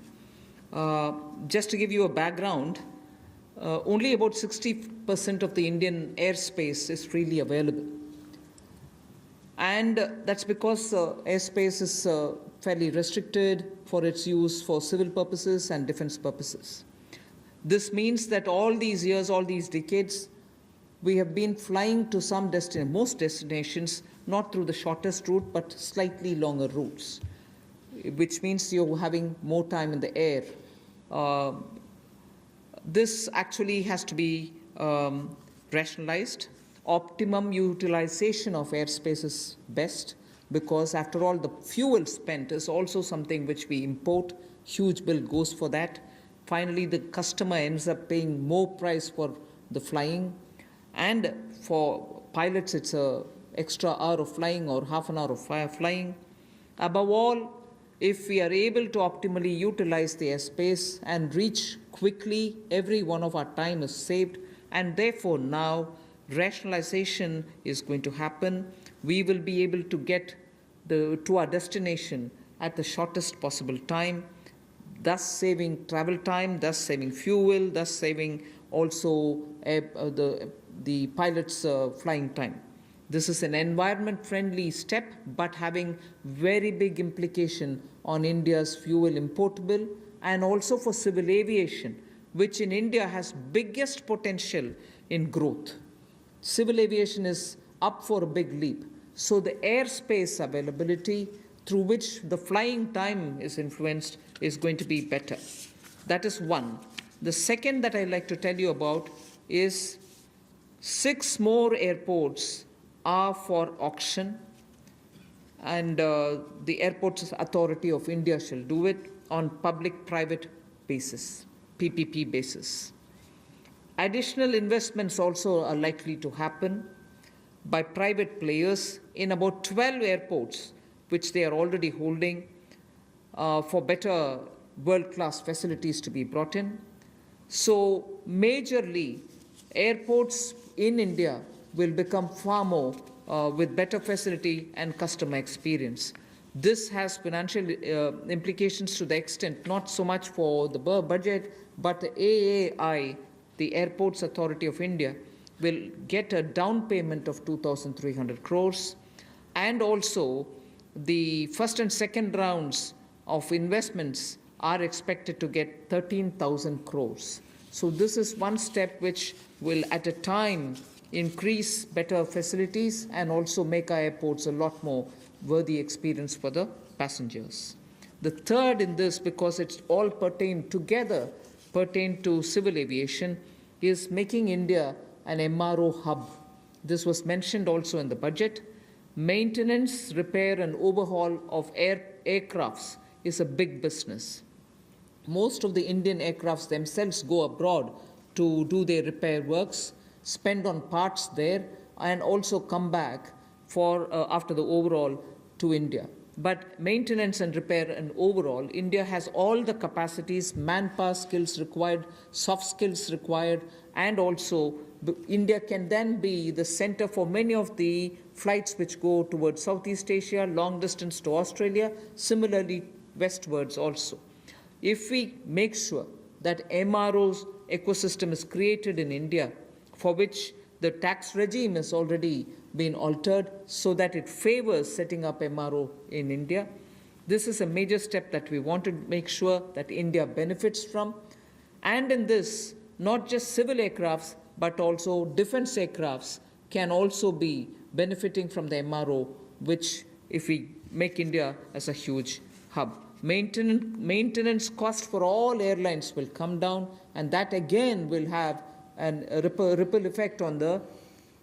Just to give you a background, only about 60% of the Indian airspace is freely available. And that's because airspace is fairly restricted for its use for civil purposes and defense purposes. This means that all these years, all these decades, we have been flying to most destinations, not through the shortest route, but slightly longer routes, which means you're having more time in the air. This actually has to be rationalized. Optimum utilization of airspace is best, because after all, the fuel spent is also something which we import. Huge bill goes for that. Finally, the customer ends up paying more price for the flying. And for pilots, it's an extra hour of flying or half an hour of flying. Above all, if we are able to optimally utilize the airspace and reach quickly, every one of our time is saved. And therefore, now rationalization is going to happen. We will be able to get to our destination at the shortest possible time, thus saving travel time, thus saving fuel, thus saving also the pilot's flying time. This is an environment-friendly step, but having very big implication on India's fuel importable and also for civil aviation, which in India has biggest potential in growth. Civil aviation is up for a big leap. So the airspace availability through which the flying time is influenced is going to be better. That is one. The second that I'd like to tell you about is 6 more airports are for auction, and the Airports Authority of India shall do it on public-private basis, PPP basis. Additional investments also are likely to happen by private players in about 12 airports, which they are already holding, for better world-class facilities to be brought in. So majorly, airports in India will become far more with better facility and customer experience. This has financial implications to the extent not so much for the budget, but the AAI, the Airports Authority of India, will get a down payment of 2,300 crores, and also the first and second rounds of investments are expected to get 13,000 crores. So this is one step which will at a time increase better facilities and also make our airports a lot more worthy experience for the passengers. The third in this, because it's all pertain to civil aviation, is making India an MRO hub. This was mentioned also in the budget. Maintenance, repair, and overhaul of aircrafts is a big business. Most of the Indian aircrafts themselves go abroad to do their repair works, spend on parts there, and also come back for after the overhaul to India. But maintenance and repair and overall, India has all the capacities, manpower skills required, soft skills required, and also India can then be the center for many of the flights which go towards Southeast Asia, long distance to Australia, similarly westwards also. If we make sure that MRO's ecosystem is created in India, for which the tax regime has already been altered so that it favors setting up MRO in India. This is a major step that we want to make sure that India benefits from. And in this, not just civil aircrafts, but also defense aircrafts can also be benefiting from the MRO, which if we make India as a huge hub. Maintenance cost for all airlines will come down, and that again will have a ripple effect on the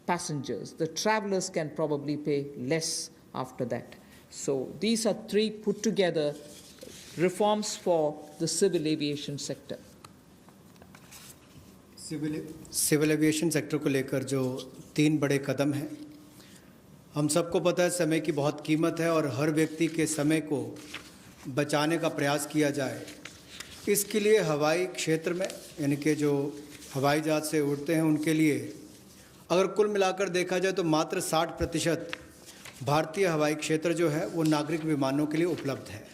passengers. The travelers can probably pay less after that. So these are three put together reforms for the civil aviation sector. Civil aviation sector को लेकर जो 3 बड़े कदम हैं, हम सबको पता है समय की बहुत कीमत है और हर व्यक्ति के समय को बचाने का प्रयास किया जाए। इसके लिए हवाई क्षेत्र में, यानी कि जो हवाई जहाज से उड़ते हैं उनके लिए अगर कुल मिलाकर देखा जाए तो मात्र 60% भारतीय हवाई क्षेत्र जो है वो नागरिक विमानों के लिए उपलब्ध है।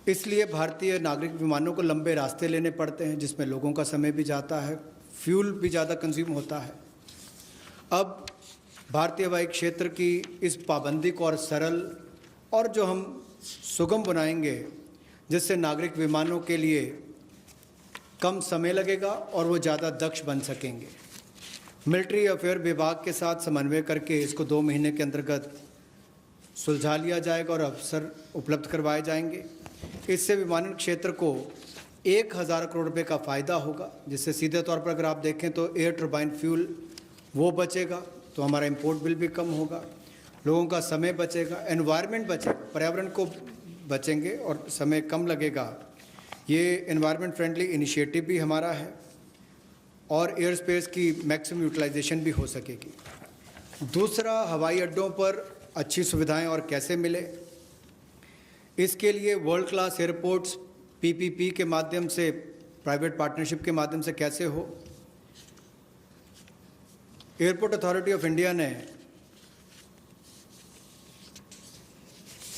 इसलिए भारतीय नागरिक विमानों को लंबे रास्ते लेने पड़ते हैं, जिसमें लोगों का समय भी जाता है, फ्यूल भी ज़्यादा कंज्यूम होता है। अब भारतीय हवाई क्षेत्र की इस पाबंदी को और सरल और जो हम सुगम बनाएंगे, जिससे नागरिक विमानों के लिए कम समय लगेगा और वो ज़्यादा दक्ष बन सकेंगे। मिलिट्री अफेयर विभाग के साथ समन्वय करके इसको 2 महीने के अंतर्गत सुलझा लिया जाएगा और अवसर उपलब्ध करवाए जाएंगे। इससे विमानन क्षेत्र को 1000 करोड़ रुपए का फ़ायदा होगा, जिससे सीधे तौर पर अगर आप देखें तो एयर टर्बाइन फ्यूल वो बचेगा, तो हमारा इंपोर्ट बिल भी कम होगा, लोगों का समय बचेगा, एनवायरनमेंट बचेगा, पर्यावरण को बचेंगे और समय कम लगेगा। ये एनवायरनमेंट फ्रेंडली इनिशिएटिव भी हमारा है और एयर स्पेस की मैक्सिमम यूटिलाइजेशन भी हो सकेगी। दूसरा, हवाई अड्डों पर अच्छी सुविधाएं और कैसे मिले, इसके लिए वर्ल्ड क्लास एयरपोर्ट्स पीपीपी के माध्यम से, प्राइवेट पार्टनरशिप के माध्यम से कैसे हो। एयरपोर्ट अथॉरिटी ऑफ इंडिया ने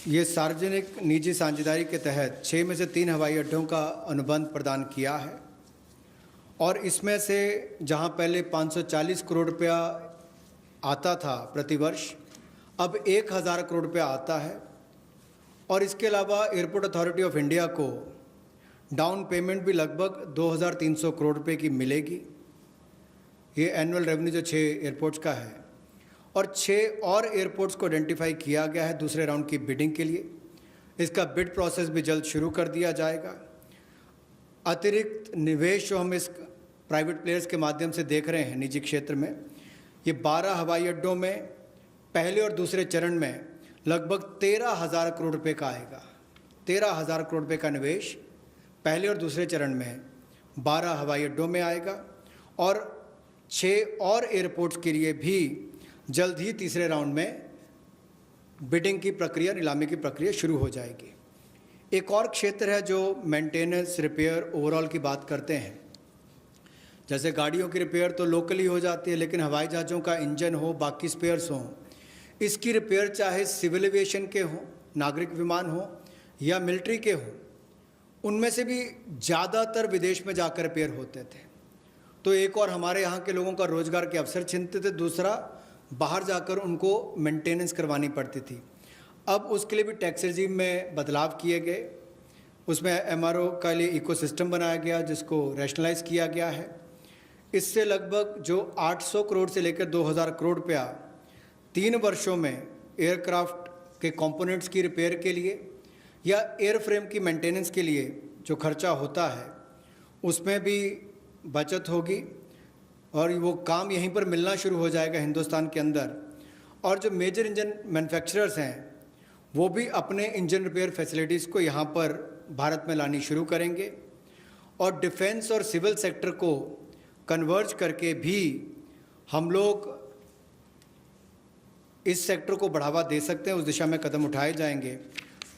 ये सार्वजनिक निजी साझेदारी के तहत 6 में से 3 हवाई अड्डों का अनुबंध प्रदान किया है और इसमें से जहां पहले 540 करोड़ रुपया आता था प्रतिवर्ष, अब 1000 करोड़ रुपया आता है। और इसके अलावा एयरपोर्ट अथॉरिटी ऑफ इंडिया को डाउन पेमेंट भी लगभग 2300 करोड़ रुपए की मिलेगी। ये एनुअल रेवेन्यू जो 6 एयरपोर्ट्स का है, और 6 और एयरपोर्ट्स को आइडेंटिफाई किया गया है दूसरे राउंड की बिडिंग के लिए। इसका बिड प्रोसेस भी जल्द शुरू कर दिया जाएगा। अतिरिक्त निवेश जो हम इस प्राइवेट प्लेयर्स के माध्यम से देख रहे हैं निजी क्षेत्र में, ये 12 हवाई अड्डों में पहले और दूसरे चरण में लगभग 13,000 करोड़ रुपए का आएगा। 13,000 करोड़ रुपए का निवेश पहले और दूसरे चरण में 12 हवाई अड्डों में आएगा और 6 और एयरपोर्ट्स के लिए भी जल्द ही तीसरे राउंड में बिडिंग की प्रक्रिया, नीलामी की प्रक्रिया शुरू हो जाएगी। एक और क्षेत्र है जो मेंटेनेंस, रिपेयर, ओवरऑल की बात करते हैं। जैसे गाड़ियों की रिपेयर तो लोकली हो जाती है, लेकिन हवाई जहाज़ों का इंजन हो, बाकी स्पेयर्स हों, इसकी रिपेयर चाहे सिविल एविएशन के हों, नागरिक विमान हो या मिलिट्री के हों, उनमें से भी ज़्यादातर विदेश में जाकर रिपेयर होते थे। तो एक और हमारे यहाँ के लोगों का रोजगार के अवसर छीनते थे, दूसरा बाहर जाकर उनको मेंटेनेंस करवानी पड़ती थी। अब उसके लिए भी टैक्स रेजिम में बदलाव किए गए, उसमें एमआरओ का लिए इकोसिस्टम बनाया गया जिसको रैशनलाइज किया गया है। इससे लगभग जो 800 करोड़ से लेकर 2000 करोड़ रुपया 3 वर्षों में एयरक्राफ्ट के कंपोनेंट्स की रिपेयर के लिए या एयरफ्रेम की मेंटेनेंस के लिए जो खर्चा होता है उसमें भी बचत होगी और वो काम यहीं पर मिलना शुरू हो जाएगा हिंदुस्तान के अंदर। और जो मेजर इंजन मैन्युफैक्चरर्स हैं वो भी अपने इंजन रिपेयर फैसिलिटीज़ को यहाँ पर भारत में लानी शुरू करेंगे और डिफेंस और सिविल सेक्टर को कन्वर्ज करके भी हम लोग इस सेक्टर को बढ़ावा दे सकते हैं। उस दिशा में कदम उठाए जाएंगे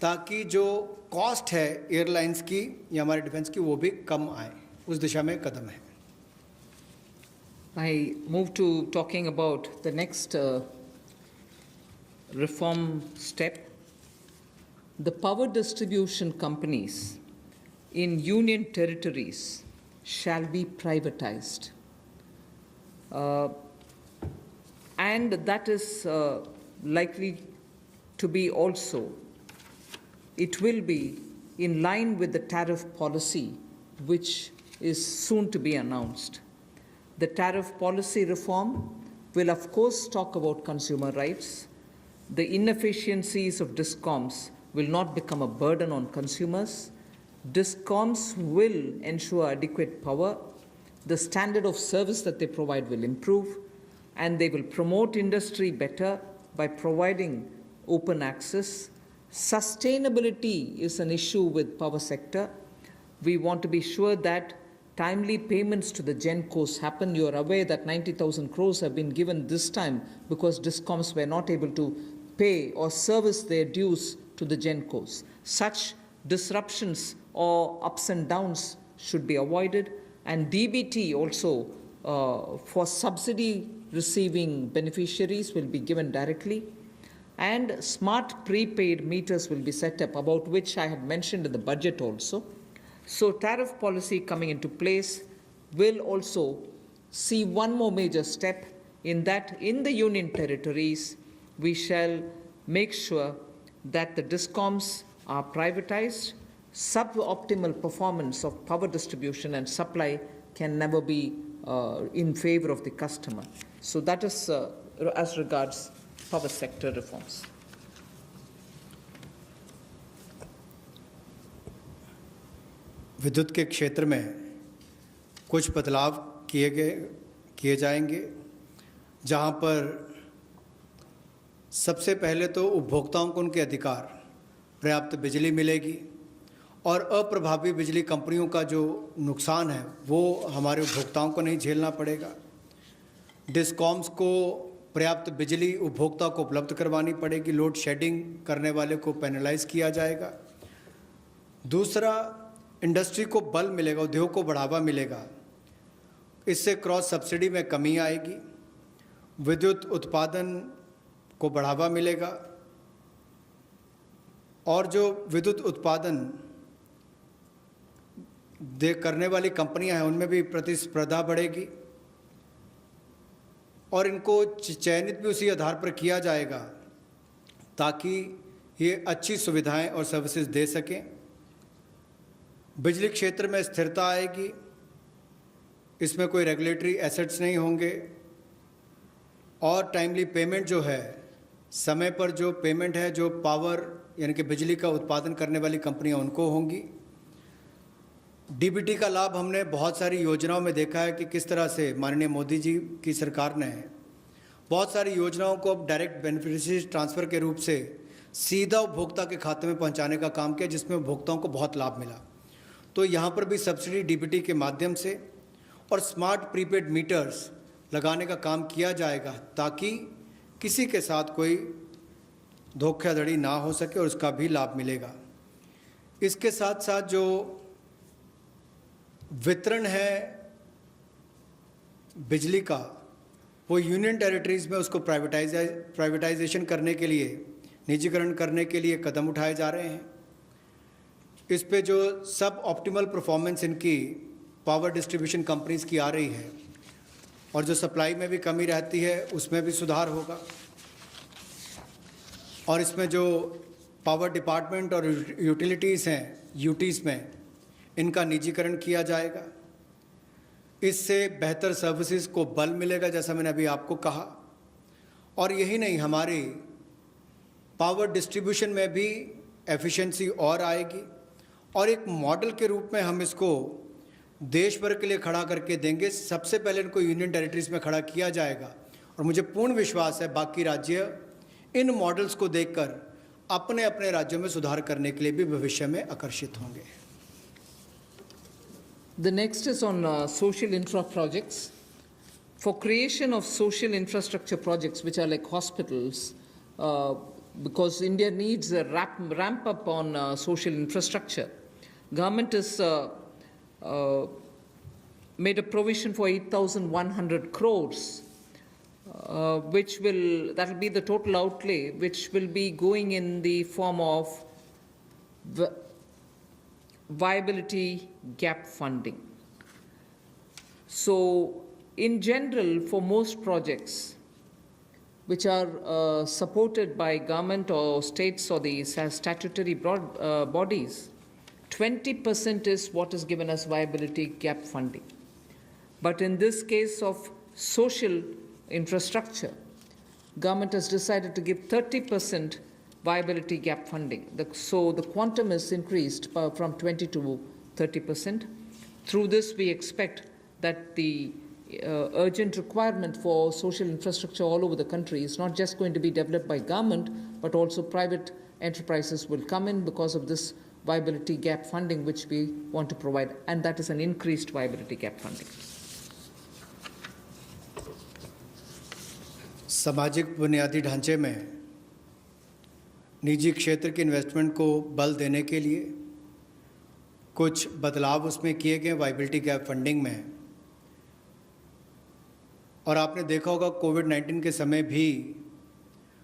ताकि जो कॉस्ट है एयरलाइंस की या हमारे डिफेंस की वो भी कम आए, उस दिशा में कदम है। I move to talking about the next reform step. The power distribution companies in union territories shall be privatized. And that is likely to be also, it will be in line with the tariff policy which is soon to be announced. The tariff policy reform will of course talk about consumer rights. The inefficiencies of DISCOMs will not become a burden on consumers. DISCOMs will ensure adequate power. The standard of service that they provide will improve, and they will promote industry better by providing open access. Sustainability is an issue with power sector. We want to be sure that timely payments to the GenCos happen. You are aware that 90,000 crores have been given this time because DISCOMs were not able to pay or service their dues to the GenCos. Such disruptions or ups and downs should be avoided, and DBT also for subsidy receiving beneficiaries will be given directly, and smart prepaid meters will be set up, about which I had mentioned in the budget also. So tariff policy coming into place will also see one more major step, in that in the union territories we shall make sure that the DISCOMs are privatized. Suboptimal performance of power distribution and supply can never be in favor of the customer. So that is as regards power sector reforms. विद्युत के क्षेत्र में कुछ बदलाव किए जाएंगे, जहां पर सबसे पहले तो उपभोक्ताओं को उनके अधिकार, पर्याप्त बिजली मिलेगी और अप्रभावी बिजली कंपनियों का जो नुकसान है वो हमारे उपभोक्ताओं को नहीं झेलना पड़ेगा। डिस्कॉम्स को पर्याप्त बिजली उपभोक्ता को उपलब्ध करवानी पड़ेगी, लोड शेडिंग करने वाले को पेनलाइज किया जाएगा। दूसरा, इंडस्ट्री को बल मिलेगा, उद्योग को बढ़ावा मिलेगा, इससे क्रॉस सब्सिडी में कमी आएगी, विद्युत उत्पादन को बढ़ावा मिलेगा और जो विद्युत उत्पादन करने वाली कंपनियां हैं उनमें भी प्रतिस्पर्धा बढ़ेगी और इनको चयनित भी उसी आधार पर किया जाएगा ताकि ये अच्छी सुविधाएं और सर्विसेज दे सकें। बिजली क्षेत्र में स्थिरता आएगी, इसमें कोई रेगुलेटरी एसेट्स नहीं होंगे और टाइमली पेमेंट जो है, समय पर जो पेमेंट है, जो पावर यानी कि बिजली का उत्पादन करने वाली कंपनियां उनको होंगी। डीबीटी का लाभ हमने बहुत सारी योजनाओं में देखा है कि किस तरह से माननीय मोदी जी की सरकार ने बहुत सारी योजनाओं को अब डायरेक्ट बेनिफिशियरी ट्रांसफ़र के रूप से सीधा उपभोक्ता के खाते में पहुंचाने का काम किया, जिसमें उपभोक्ताओं को बहुत लाभ मिला। तो यहाँ पर भी सब्सिडी डीबीटी के माध्यम से और स्मार्ट प्रीपेड मीटर्स लगाने का काम किया जाएगा ताकि किसी के साथ कोई धोखाधड़ी ना हो सके और उसका भी लाभ मिलेगा। इसके साथ साथ जो वितरण है बिजली का, वो यूनियन टेरिटरीज़ में उसको प्राइवेटाइजेशन करने के लिए, निजीकरण करने के लिए कदम उठाए जा रहे हैं। इस पे जो सब ऑप्टिमल परफॉर्मेंस इनकी पावर डिस्ट्रीब्यूशन कंपनीज की आ रही है और जो सप्लाई में भी कमी रहती है उसमें भी सुधार होगा। और इसमें जो पावर डिपार्टमेंट और यूटिलिटीज़ हैं, यूटीज़ में, इनका निजीकरण किया जाएगा। इससे बेहतर सर्विसेज को बल मिलेगा, जैसा मैंने अभी आपको कहा। और यही नहीं, हमारी पावर डिस्ट्रीब्यूशन में भी एफिशिएंसी और आएगी और एक मॉडल के रूप में हम इसको देश भर के लिए खड़ा करके देंगे। सबसे पहले इनको यूनियन टेरिटरीज में खड़ा किया जाएगा और मुझे पूर्ण विश्वास है बाकी राज्य इन मॉडल्स को देखकर अपने अपने राज्यों में सुधार करने के लिए भी भविष्य में आकर्षित होंगे। The next is on social infra projects. For creation of social infrastructure projects, which are like hospitals, because India needs a ramp up on social infrastructure, government has made a provision for 8,100 crores, that will be the total outlay, which will be going in the form of viability gap funding. So, in general, for most projects which are supported by government or states or the statutory bodies, 20% is what is given as viability gap funding. But in this case of social infrastructure, government has decided to give 30% viability gap funding. So the quantum is increased from 20 to 30%. Through this, we expect that the urgent requirement for social infrastructure all over the country is not just going to be developed by government, but also private enterprises will come in because of this viability gap funding which we want to provide, and that is an increased viability gap funding. सामाजिक बुनियादी ढांचे में निजी क्षेत्र के investment को बल देने के लिए कुछ बदलाव उसमें किए गए वाइबिलिटी गैप फंडिंग में। और आपने देखा होगा कोविड-19 के समय भी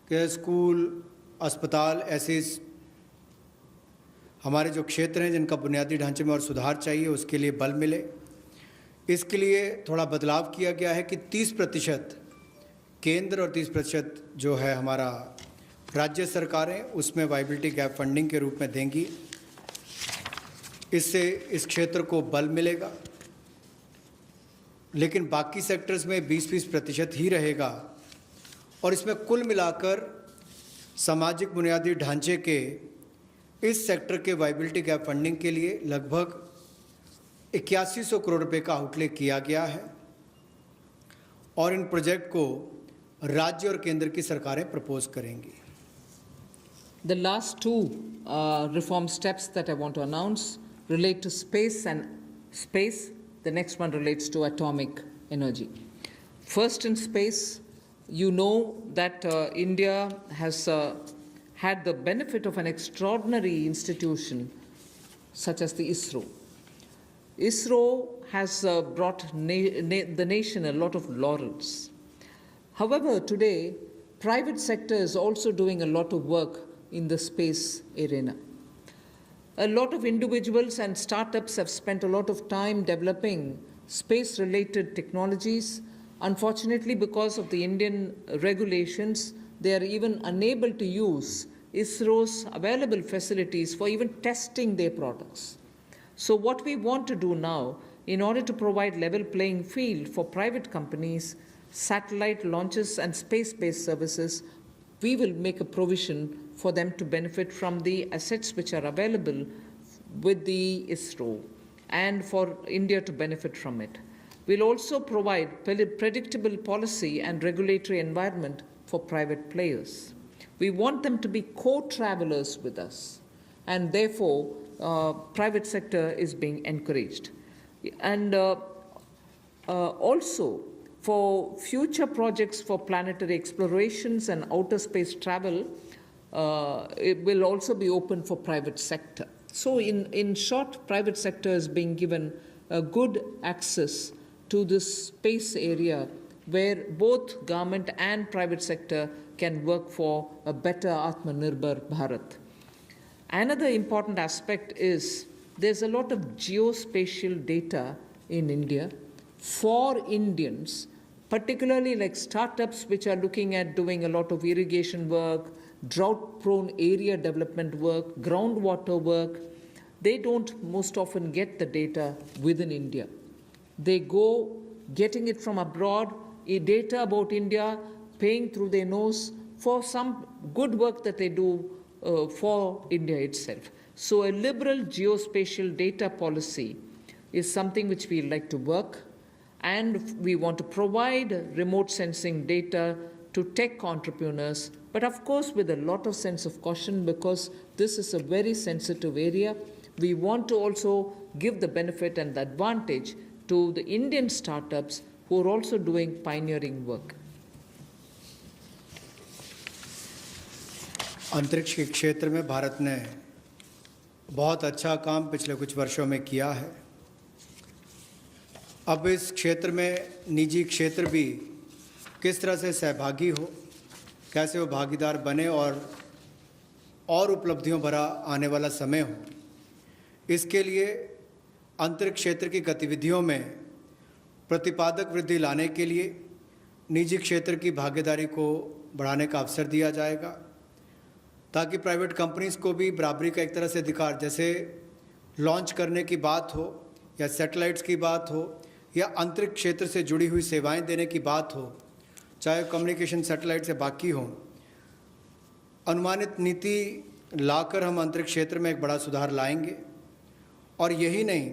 कि स्कूल, अस्पताल, ऐसे हमारे जो क्षेत्र हैं जिनका बुनियादी ढांचे में और सुधार चाहिए, उसके लिए बल मिले। इसके लिए थोड़ा बदलाव किया गया है कि 30% केंद्र और 30% जो है हमारा राज्य सरकारें उसमें वाइबिलिटी गैप फंडिंग के रूप में देंगी। इससे इस क्षेत्र को बल मिलेगा, लेकिन बाकी सेक्टर्स में 20-20% ही रहेगा। और इसमें कुल मिलाकर सामाजिक बुनियादी ढांचे के इस सेक्टर के वाइबिलिटी गैप फंडिंग के लिए लगभग 8100 करोड़ रुपए का आउटले किया गया है और इन प्रोजेक्ट को राज्य और केंद्र की सरकारें प्रपोज करेंगी। The last two reform steps that I want to announce relate to space and space. The next one relates to atomic energy. First, in space, you know that India has had the benefit of an extraordinary institution such as the ISRO. ISRO has brought the nation a lot of laurels. However, today, private sector is also doing a lot of work in the space arena. A lot of individuals and startups have spent a lot of time developing space-related technologies. Unfortunately, because of the Indian regulations, they are even unable to use ISRO's available facilities for even testing their products. So what we want to do now, in order to provide level playing field for private companies, satellite launches and space-based services, we will make a provision for them to benefit from the assets which are available with the ISRO and for India to benefit from it. We'll also provide predictable policy and regulatory environment for private players. We want them to be co-travelers with us, and therefore private sector is being encouraged. And also, for future projects for planetary explorations and outer space travel, it will also be open for private sector. So in short, private sector is being given a good access to this space area where both government and private sector can work for a better Atmanirbhar Bharat. Another important aspect is there's a lot of geospatial data in India for Indians, particularly like startups which are looking at doing a lot of irrigation work, drought-prone area development work, groundwater work. They don't most often get the data within India. They go getting it from abroad, data about India, paying through their nose for some good work that they do for India itself. So a liberal geospatial data policy is something which we like to work, and we want to provide remote sensing data to tech entrepreneurs, but of course with a lot of sense of caution, because this is a very sensitive area. We want to also give the benefit and the advantage to the Indian startups who are also doing pioneering work. अंतरिक्ष के क्षेत्र में भारत ने बहुत अच्छा काम पिछले कुछ वर्षों में किया है। अब इस क्षेत्र में निजी क्षेत्र भी किस तरह से सहभागी हो, कैसे वो भागीदार बने और उपलब्धियों भरा आने वाला समय हो, इसके लिए अंतरिक्ष क्षेत्र की गतिविधियों में प्रतिपादक वृद्धि लाने के लिए निजी क्षेत्र की भागीदारी को बढ़ाने का अवसर दिया जाएगा, ताकि प्राइवेट कंपनीज़ को भी बराबरी का एक तरह से अधिकार, जैसे लॉन्च करने की बात हो या सैटेलाइट्स की बात हो या अंतरिक्ष क्षेत्र से जुड़ी हुई सेवाएं देने की बात हो, चाहे कम्युनिकेशन सैटेलाइट से बाकी हो, अनुमानित नीति लाकर हम अंतरिक्ष क्षेत्र में एक बड़ा सुधार लाएंगे। और यही नहीं,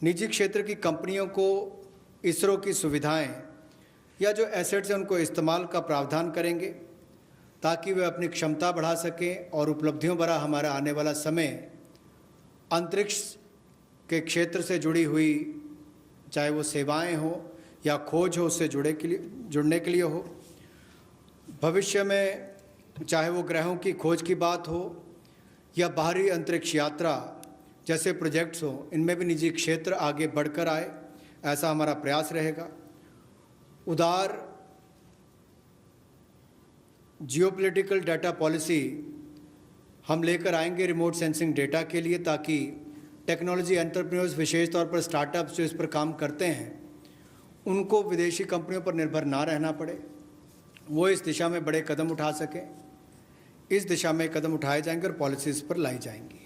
निजी क्षेत्र की कंपनियों को इसरो की सुविधाएं या जो एसेट्स हैं उनको इस्तेमाल का प्रावधान करेंगे, ताकि वे अपनी क्षमता बढ़ा सकें और उपलब्धियों भरा हमारा आने वाला समय अंतरिक्ष के क्षेत्र से जुड़ी हुई, चाहे वो सेवाएं हो या खोज हो, उससे जुड़ने के लिए हो। भविष्य में चाहे वो ग्रहों की खोज की बात हो या बाहरी अंतरिक्ष यात्रा जैसे प्रोजेक्ट्स हो, इनमें भी निजी क्षेत्र आगे बढ़कर आए, ऐसा हमारा प्रयास रहेगा। उदार जियोपॉलिटिकल डाटा पॉलिसी हम लेकर आएंगे रिमोट सेंसिंग डेटा के लिए, ताकि टेक्नोलॉजी एंटरप्रेन्योर्स, विशेष तौर पर स्टार्टअप्स जो इस पर काम करते हैं, उनको विदेशी कंपनियों पर निर्भर ना रहना पड़े, वो इस दिशा में बड़े कदम उठा सकें। इस दिशा में कदम उठाए जाएंगे और पॉलिसीज़ पर लाई जाएंगी।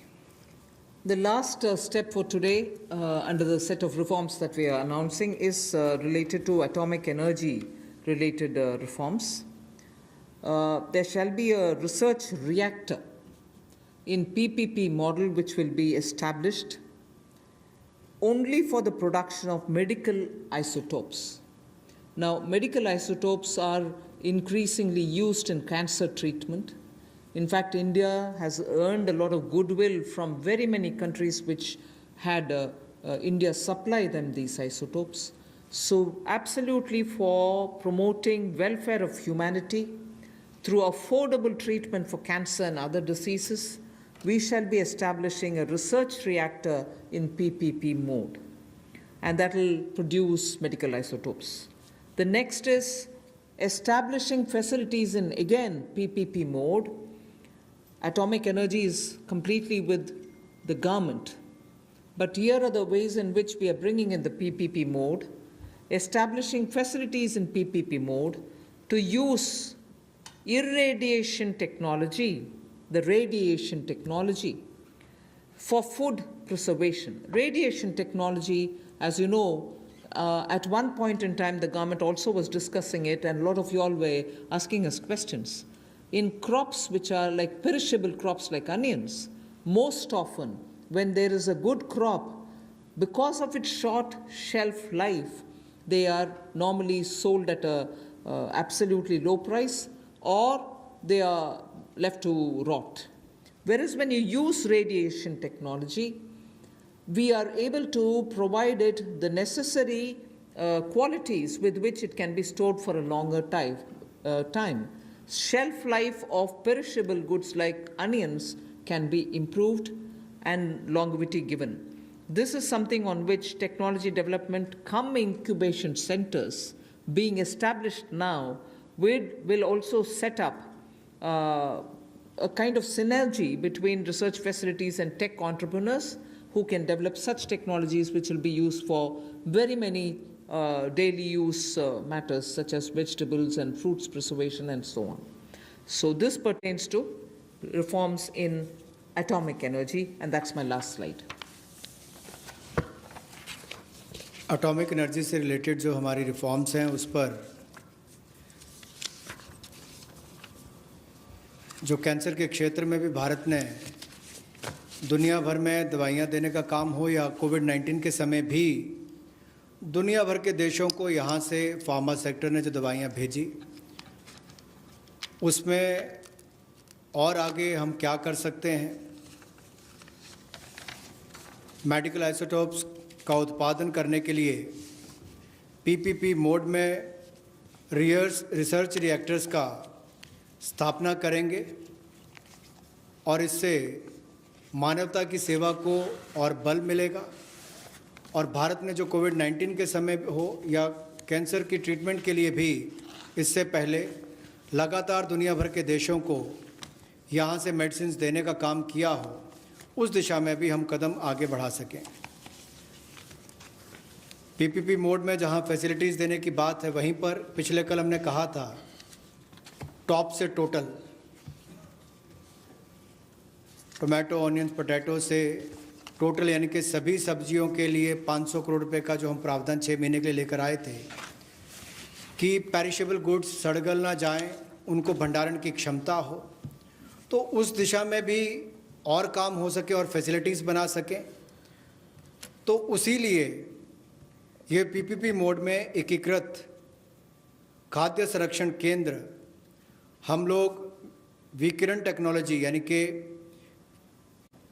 The last step for today under the set of reforms that we are announcing is related to atomic energy related reforms. There shall be a research reactor in PPP model which will be established only for the production of medical isotopes. Now, medical isotopes are increasingly used in cancer treatment. In fact, India has earned a lot of goodwill from very many countries which had India supply them these isotopes. So, absolutely for promoting welfare of humanity through affordable treatment for cancer and other diseases, we shall be establishing a research reactor in PPP mode, and that will produce medical isotopes. The next is establishing facilities in, again, PPP mode. Atomic energy is completely with the government, but here are the ways in which we are bringing in the PPP mode, establishing facilities in PPP mode to use irradiation technology, the radiation technology, for food preservation. Radiation technology, as you know, at one point in time, the government also was discussing it, and a lot of you all were asking us questions. In crops which are like perishable crops like onions, most often when there is a good crop, because of its short shelf life, they are normally sold at a absolutely low price, or they are left to rot. Whereas when you use radiation technology, we are able to provide it the necessary qualities with which it can be stored for a longer time. Shelf life of perishable goods like onions can be improved and longevity given. This is something on which technology development cum incubation centers being established now will also set up a kind of synergy between research facilities and tech entrepreneurs who can develop such technologies which will be used for very many daily use matters such as vegetables and fruits preservation and so on. So this pertains to reforms in atomic energy, and that's my last slide. Atomic energy से related जो हमारी reforms हैं उस पर जो cancer के क्षेत्र में भी भारत ने दुनिया भर में दवाइयाँ देने का काम हो या कोविड-19 के समय भी दुनिया भर के देशों को यहाँ से फार्मा सेक्टर ने जो दवाइयाँ भेजी उसमें और आगे हम क्या कर सकते हैं, मेडिकल आइसोटोप्स का उत्पादन करने के लिए पीपीपी मोड में रिसर्च रिएक्टर्स का स्थापना करेंगे और इससे मानवता की सेवा को और बल मिलेगा। और भारत ने जो कोविड-19 के समय हो या कैंसर की ट्रीटमेंट के लिए भी इससे पहले लगातार दुनिया भर के देशों को यहाँ से मेडिसिन देने का काम किया हो, उस दिशा में भी हम कदम आगे बढ़ा सकें। पीपीपी मोड में जहाँ फैसिलिटीज़ देने की बात है, वहीं पर पिछले कल हमने कहा था टॉप से टोटल, टोमेटो, ऑनियंस, पोटैटो से टोटल यानी कि सभी सब्जियों के लिए 500 करोड़ रुपए का जो हम प्रावधान 6 महीने के लिए लेकर आए थे कि पेरिशेबल गुड्स सड़गल ना जाएं, उनको भंडारण की क्षमता हो, तो उस दिशा में भी और काम हो सके और फैसिलिटीज़ बना सकें। तो उसी लिए ये पीपीपी मोड में एकीकृत खाद्य संरक्षण केंद्र हम लोग विकिरण टेक्नोलॉजी यानी कि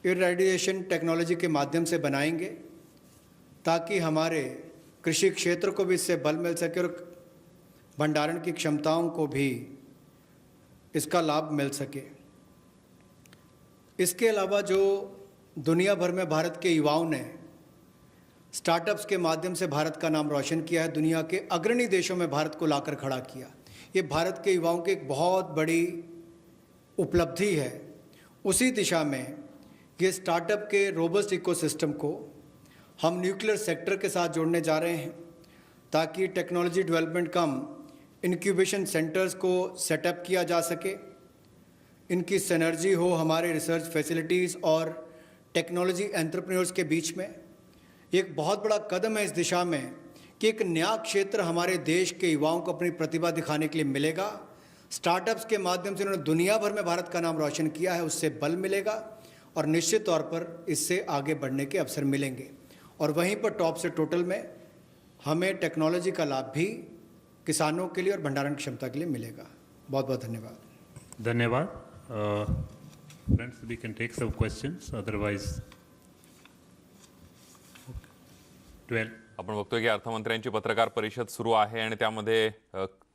इरेडिएशन टेक्नोलॉजी के माध्यम से बनाएंगे ताकि हमारे कृषि क्षेत्र को भी इससे बल मिल सके और भंडारण की क्षमताओं को भी इसका लाभ मिल सके। इसके अलावा जो दुनिया भर में भारत के युवाओं ने स्टार्टअप्स के माध्यम से भारत का नाम रोशन किया है, दुनिया के अग्रणी देशों में भारत को लाकर खड़ा किया, ये भारत के युवाओं की एक बहुत बड़ी उपलब्धि है। उसी दिशा में ये स्टार्टअप के रोबस्ट इकोसिस्टम को हम न्यूक्लियर सेक्टर के साथ जोड़ने जा रहे हैं ताकि टेक्नोलॉजी डेवलपमेंट कम इंक्यूबेशन सेंटर्स को सेटअप किया जा सके, इनकी सिनर्जी हो हमारे रिसर्च फैसिलिटीज़ और टेक्नोलॉजी एंटरप्रेन्योर्स के बीच में। एक बहुत बड़ा कदम है इस दिशा में कि एक नया क्षेत्र हमारे देश के युवाओं को अपनी प्रतिभा दिखाने के लिए मिलेगा। स्टार्टअप्स के माध्यम से उन्होंने दुनिया भर में भारत का नाम रोशन किया है, उससे बल मिलेगा और निश्चित तौर पर इससे आगे बढ़ने के अवसर मिलेंगे। और वहीं पर टॉप से टोटल में हमें टेक्नोलॉजी का लाभ भी किसानों के लिए और भंडारण क्षमता के लिए मिलेगा। बहुत बहुत धन्यवाद। धन्यवाद। Friends, we can take some questions, otherwise 12. आपण बघतोय की अर्थमंत्र्यांची पत्रकार परिषद सुरू आहे आणि त्यामध्ये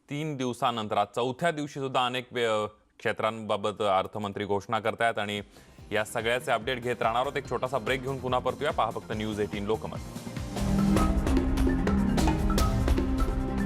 3 दिवसानंतर आज चौथ्या दिवशी सुद्धा अनेक क्षेत्रांबाबत अर्थमंत्री घोषणा करतायत आणि या सगळ्याचे अपडेट घेत राहणार आहोत। एक छोटासा ब्रेक घेऊन पुन्हा परतूया। पहा फक्त न्यूज 18 लोकमत।